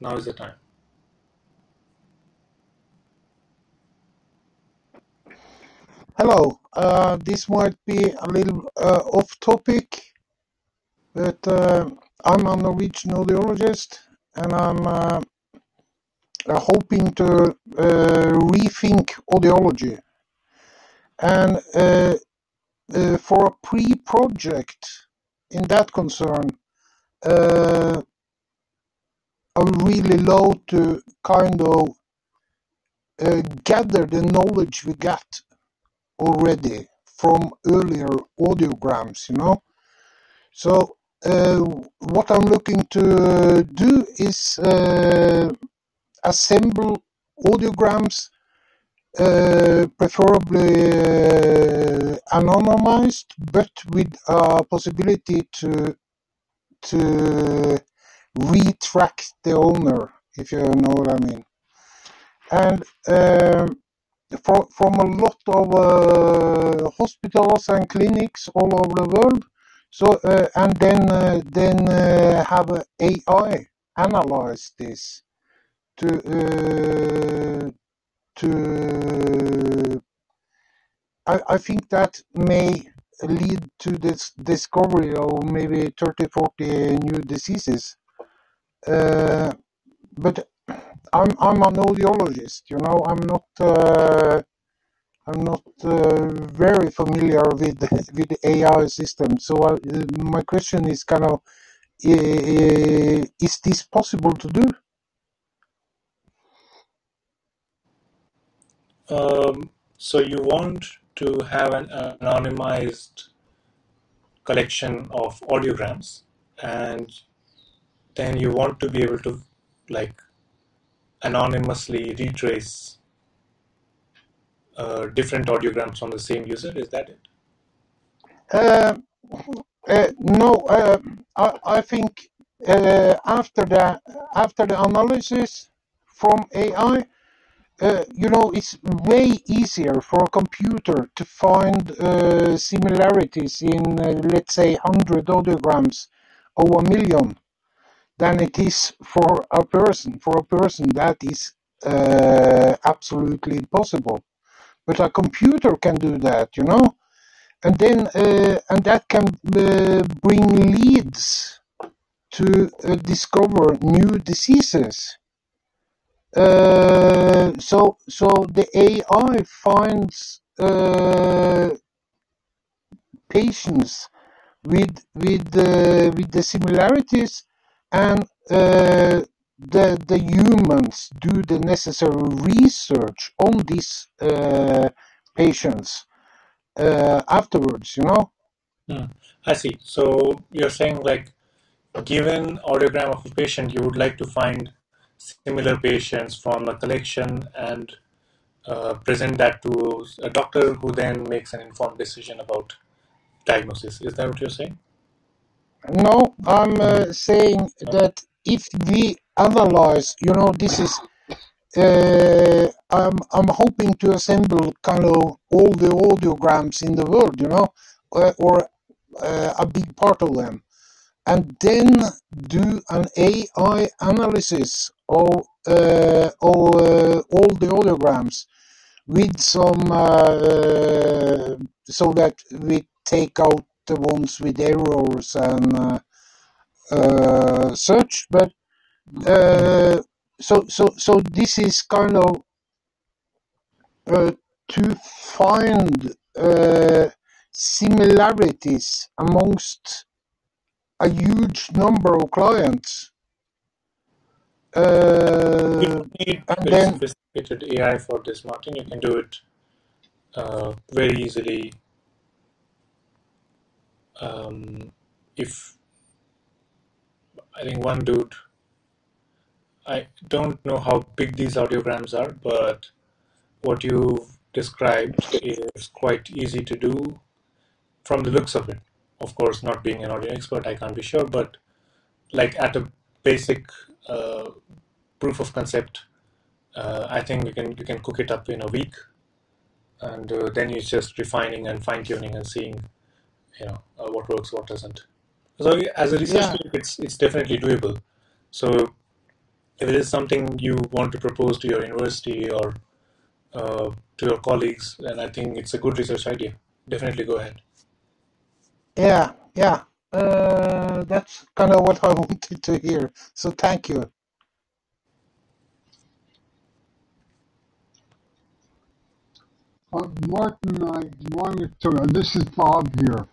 now is the time. Hello. This might be a little off topic, but I'm a Norwegian audiologist, and I'm hoping to rethink audiology. And for a pre-project in that concern, I would really love to kind of gather the knowledge we got already from earlier audiograms, So what I'm looking to do is assemble audiograms, preferably anonymized, but with a possibility to retrack the owner, if you know what I mean. And from a lot of hospitals and clinics all over the world. So and then have a AI analyze this to I think that may lead to this discovery of maybe 30, 40 new diseases. But I'm an audiologist, I'm not very familiar with the AI system. So my question is kind of, is this possible to do? So you want to have an anonymized collection of audiograms, and then you want to be able to like anonymously retrace different audiograms from the same user. Is that it? No, I think after the analysis from AI, it's way easier for a computer to find similarities in, let's say, 100 audiograms or 1 million than it is for a person. For a person, that is absolutely impossible. But a computer can do that, you know, and then and that can bring leads to discover new diseases. So the AI finds patients with the similarities, and the humans do the necessary research on these patients afterwards, you know. I see. So you're saying, like, given audiogram of a patient, you would like to find similar patients from a collection and present that to a doctor who then makes an informed decision about diagnosis. Is that what you're saying? No, I'm saying that if we analyze, you know, this is I'm hoping to assemble kind of all the audiograms in the world, you know, or a big part of them, and then do an AI analysis of all the audiograms with some so that we take out the ones with errors and such. But so this is kind of to find similarities amongst a huge number of clients. You don't need And very then, sophisticated AI for this, Martin. You can do it very easily. If I think one dude, I don't know how big these audiograms are, but what you've described is quite easy to do from the looks of it. Of course, not being an audio expert, I can't be sure, but like at a basic proof of concept, I think you can cook it up in a week, and then it's just refining and fine tuning and seeing, what works, what doesn't. So as a research yeah, group, it's definitely doable. So if it is something you want to propose to your university or to your colleagues, then I think it's a good research idea. Definitely go ahead. yeah, yeah. That's kind of what I wanted to hear. So thank you. Martin, I wanted to, this is Bob here.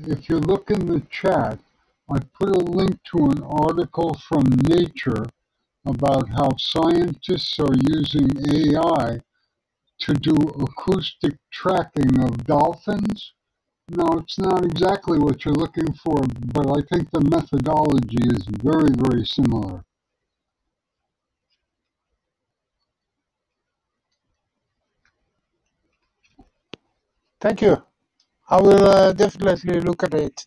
If you look in the chat, I put a link to an article from Nature about how scientists are using AI to do acoustic tracking of dolphins. No, it's not exactly what you're looking for, but I think the methodology is very, very similar. Thank you. I will definitely look at it.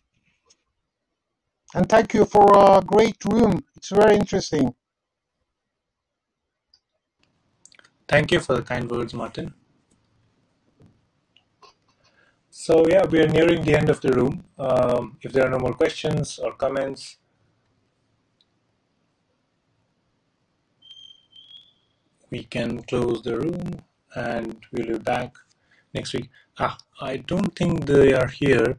And thank you for a great room. It's very interesting. Thank you for the kind words, Martin. So yeah, we are nearing the end of the room. If there are no more questions or comments, we can close the room and we'll be back next week. I don't think they are here,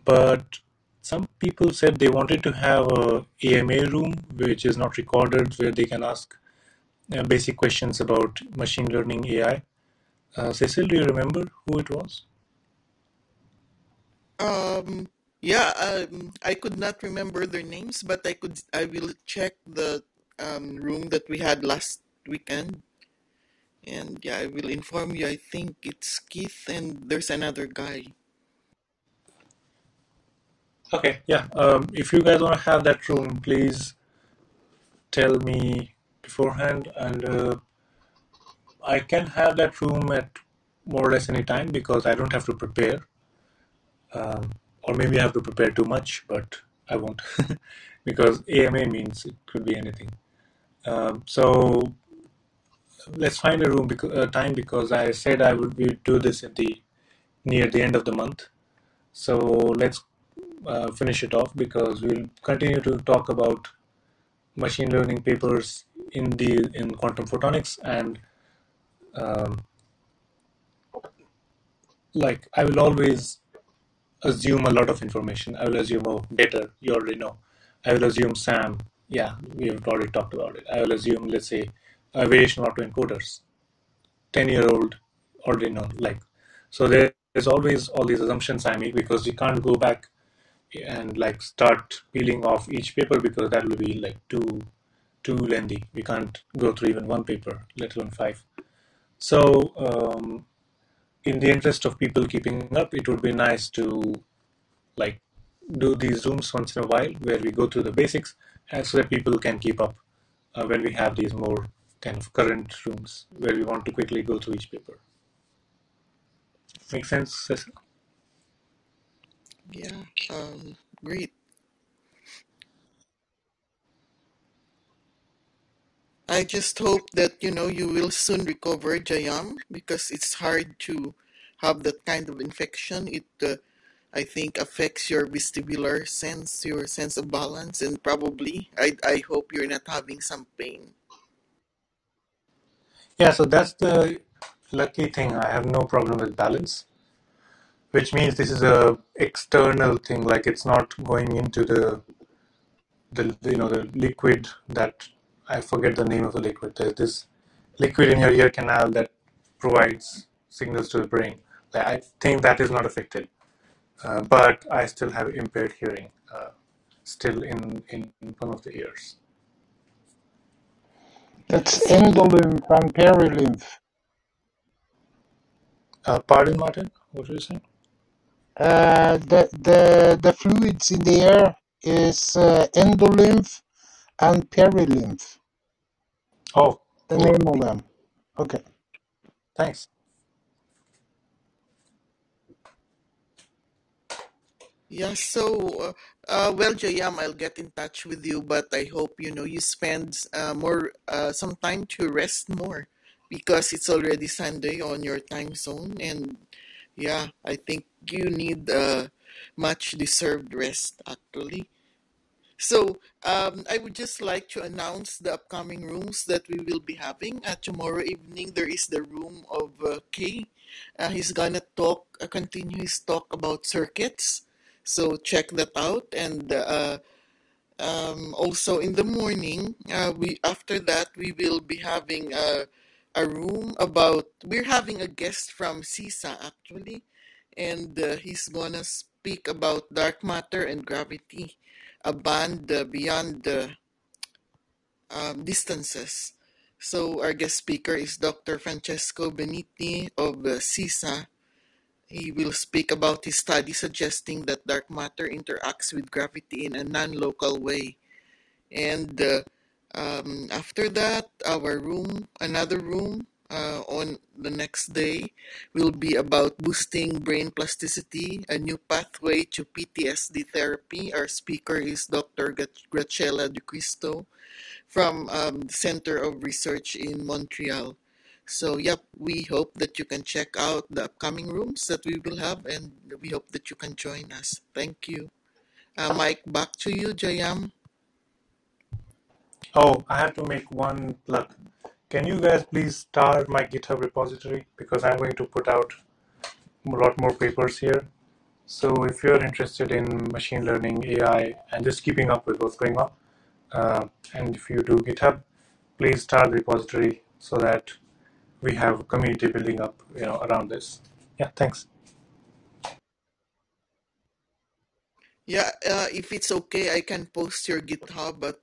but some people said they wanted to have a AMA room, which is not recorded, where they can ask basic questions about machine learning AI. Cecil, do you remember who it was? Yeah, I could not remember their names, but I will check the room that we had last weekend, and yeah, I will inform you. I think it's Keith, and there's another guy. Okay, yeah. If you guys want to have that room, please tell me beforehand, and I can have that room at more or less any time because I don't have to prepare. Or maybe I have to prepare too much, but I won't because AMA means it could be anything. So let's find a room time, because I said I would do this near the end of the month. So let's finish it off, because we'll continue to talk about machine learning papers in quantum photonics, and um, like I will always assume a lot of information. I will assume, oh, data, you already know. I will assume SAM, yeah, we have already talked about it. I will assume, let's say, a variation autoencoders, 10-year-old already know. Like, so there's always all these assumptions I make because you can't go back and like start peeling off each paper because that will be like too lengthy. We can't go through even one paper, let alone five. So, in the interest of people keeping up, it would be nice to like do these zooms once in a while where we go through the basics and so that people can keep up when we have these more kind of current rooms where we want to quickly go through each paper. Make sense, Cecil? Yeah, great. I just hope that you will soon recover, Jayam, because it's hard to have that kind of infection. It I think affects your vestibular sense, your sense of balance, and probably I hope you're not having some pain. Yeah, so that's the lucky thing. I have no problem with balance, which means this is a external thing. Like it's not going into the liquid that I forget the name of the liquid. There's this liquid in your ear canal that provides signals to the brain. Like, I think that is not affected, but I still have impaired hearing, still in one of the ears. That's So endolymph and perilymph. Pardon, Martin. What were you saying? The fluids in the air is endolymph and perilymph. Oh, The cool. name of them. Okay. Thanks. yeah, so well, Jayam, I'll get in touch with you, but I hope you spend more some time to rest more because it's already Sunday on your time zone, and yeah, I think you need much deserved rest actually. So, I would just like to announce the upcoming rooms that we will be having. Tomorrow evening, there is the room of Kay. He's gonna continue his talk about circuits. So check that out. And also in the morning, we after that we will be having a room about. We're having a guest from CISA actually, and he's gonna speak about dark matter and gravity, a band beyond the distances. So our guest speaker is Dr. Francesco Beniti of CISA. He will speak about his study suggesting that dark matter interacts with gravity in a non-local way. And after that, another room on the next day will be about boosting brain plasticity, a new pathway to PTSD therapy. Our speaker is Dr. Graciela De Cristo from the Center of Research in Montreal. So, yep, we hope that you can check out the upcoming rooms that we will have, and we hope that you can join us. Thank you. Mike, back to you, Jayam. Oh, I have to make one plug. Can you guys please star my GitHub repository because I'm going to put out a lot more papers here. So if you're interested in machine learning, AI, and just keeping up with what's going on, and if you do GitHub, please start the repository so that we have a community building up, around this. Yeah, thanks. Yeah, if it's okay, I can post your GitHub, but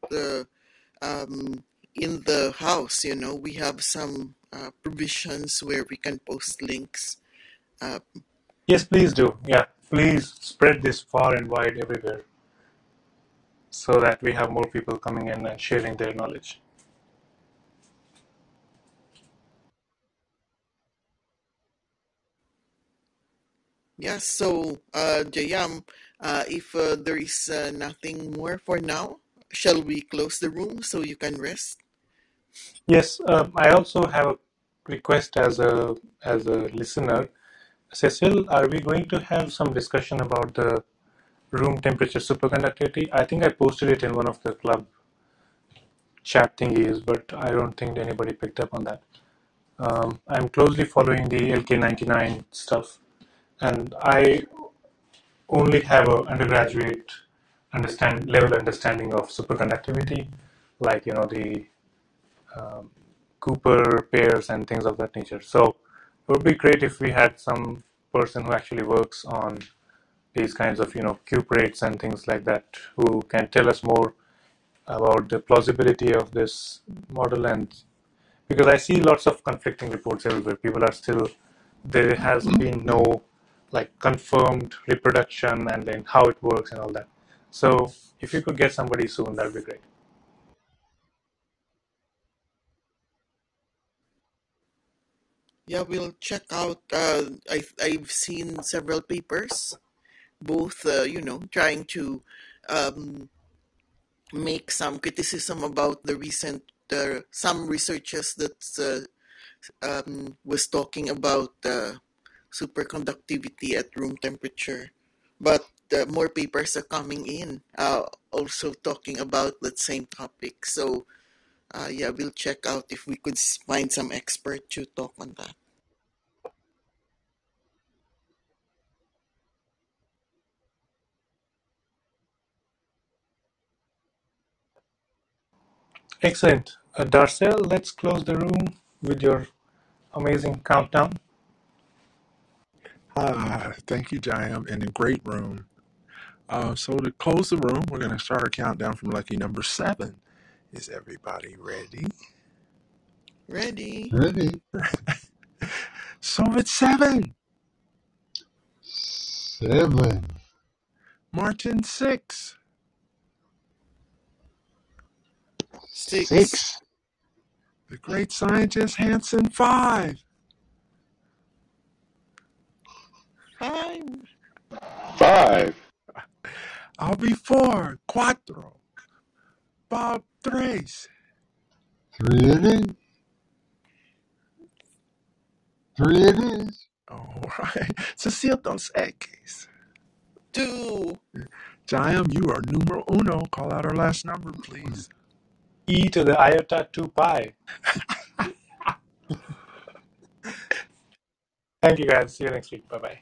in the house, we have some provisions where we can post links. Uh, Yes, please do. Yeah, please spread this far and wide everywhere so that we have more people coming in and sharing their knowledge. yeah, so Jayam, if there is nothing more for now, shall we close the room so you can rest? Yes, I also have a request as a listener. Cecil, are we going to have some discussion about the room temperature superconductivity? I think I posted it in one of the club chat thingies, but I don't think anybody picked up on that. I'm closely following the LK99 stuff, and I only have an undergraduate level understanding of superconductivity, like the Cooper pairs and things of that nature. So it would be great if we had some person who actually works on these kinds of cuprates and things like that, who can tell us more about the plausibility of this model. And because I see lots of conflicting reports everywhere, people are still, there has been no like confirmed reproduction and then how it works and all that. So if you could get somebody soon, that'd be great. Yeah, we'll check out. I've seen several papers, both trying to um, make some criticism about the recent some researchers that was talking about superconductivity at room temperature, but more papers are coming in, also talking about that same topic. So yeah, we'll check out if we could find some expert to talk on that. Excellent. Darcel, let's close the room with your amazing countdown. Thank you, Jaiyam, and a great room. So to close the room, we're going to start our countdown from lucky number 7. Is everybody ready? Ready? Ready? So it's 7. 7, Martin 6. 6, 6, The great scientist Hansen 5. 5, 5, I'll be 4. Cuatro. Bob 3. 3 it is. 3 it is. All right. Cecil dos X. 2, Jaiyam, you are numero uno. Call out our last number, please. E to the iota 2 pi. Thank you guys. See you next week. Bye bye.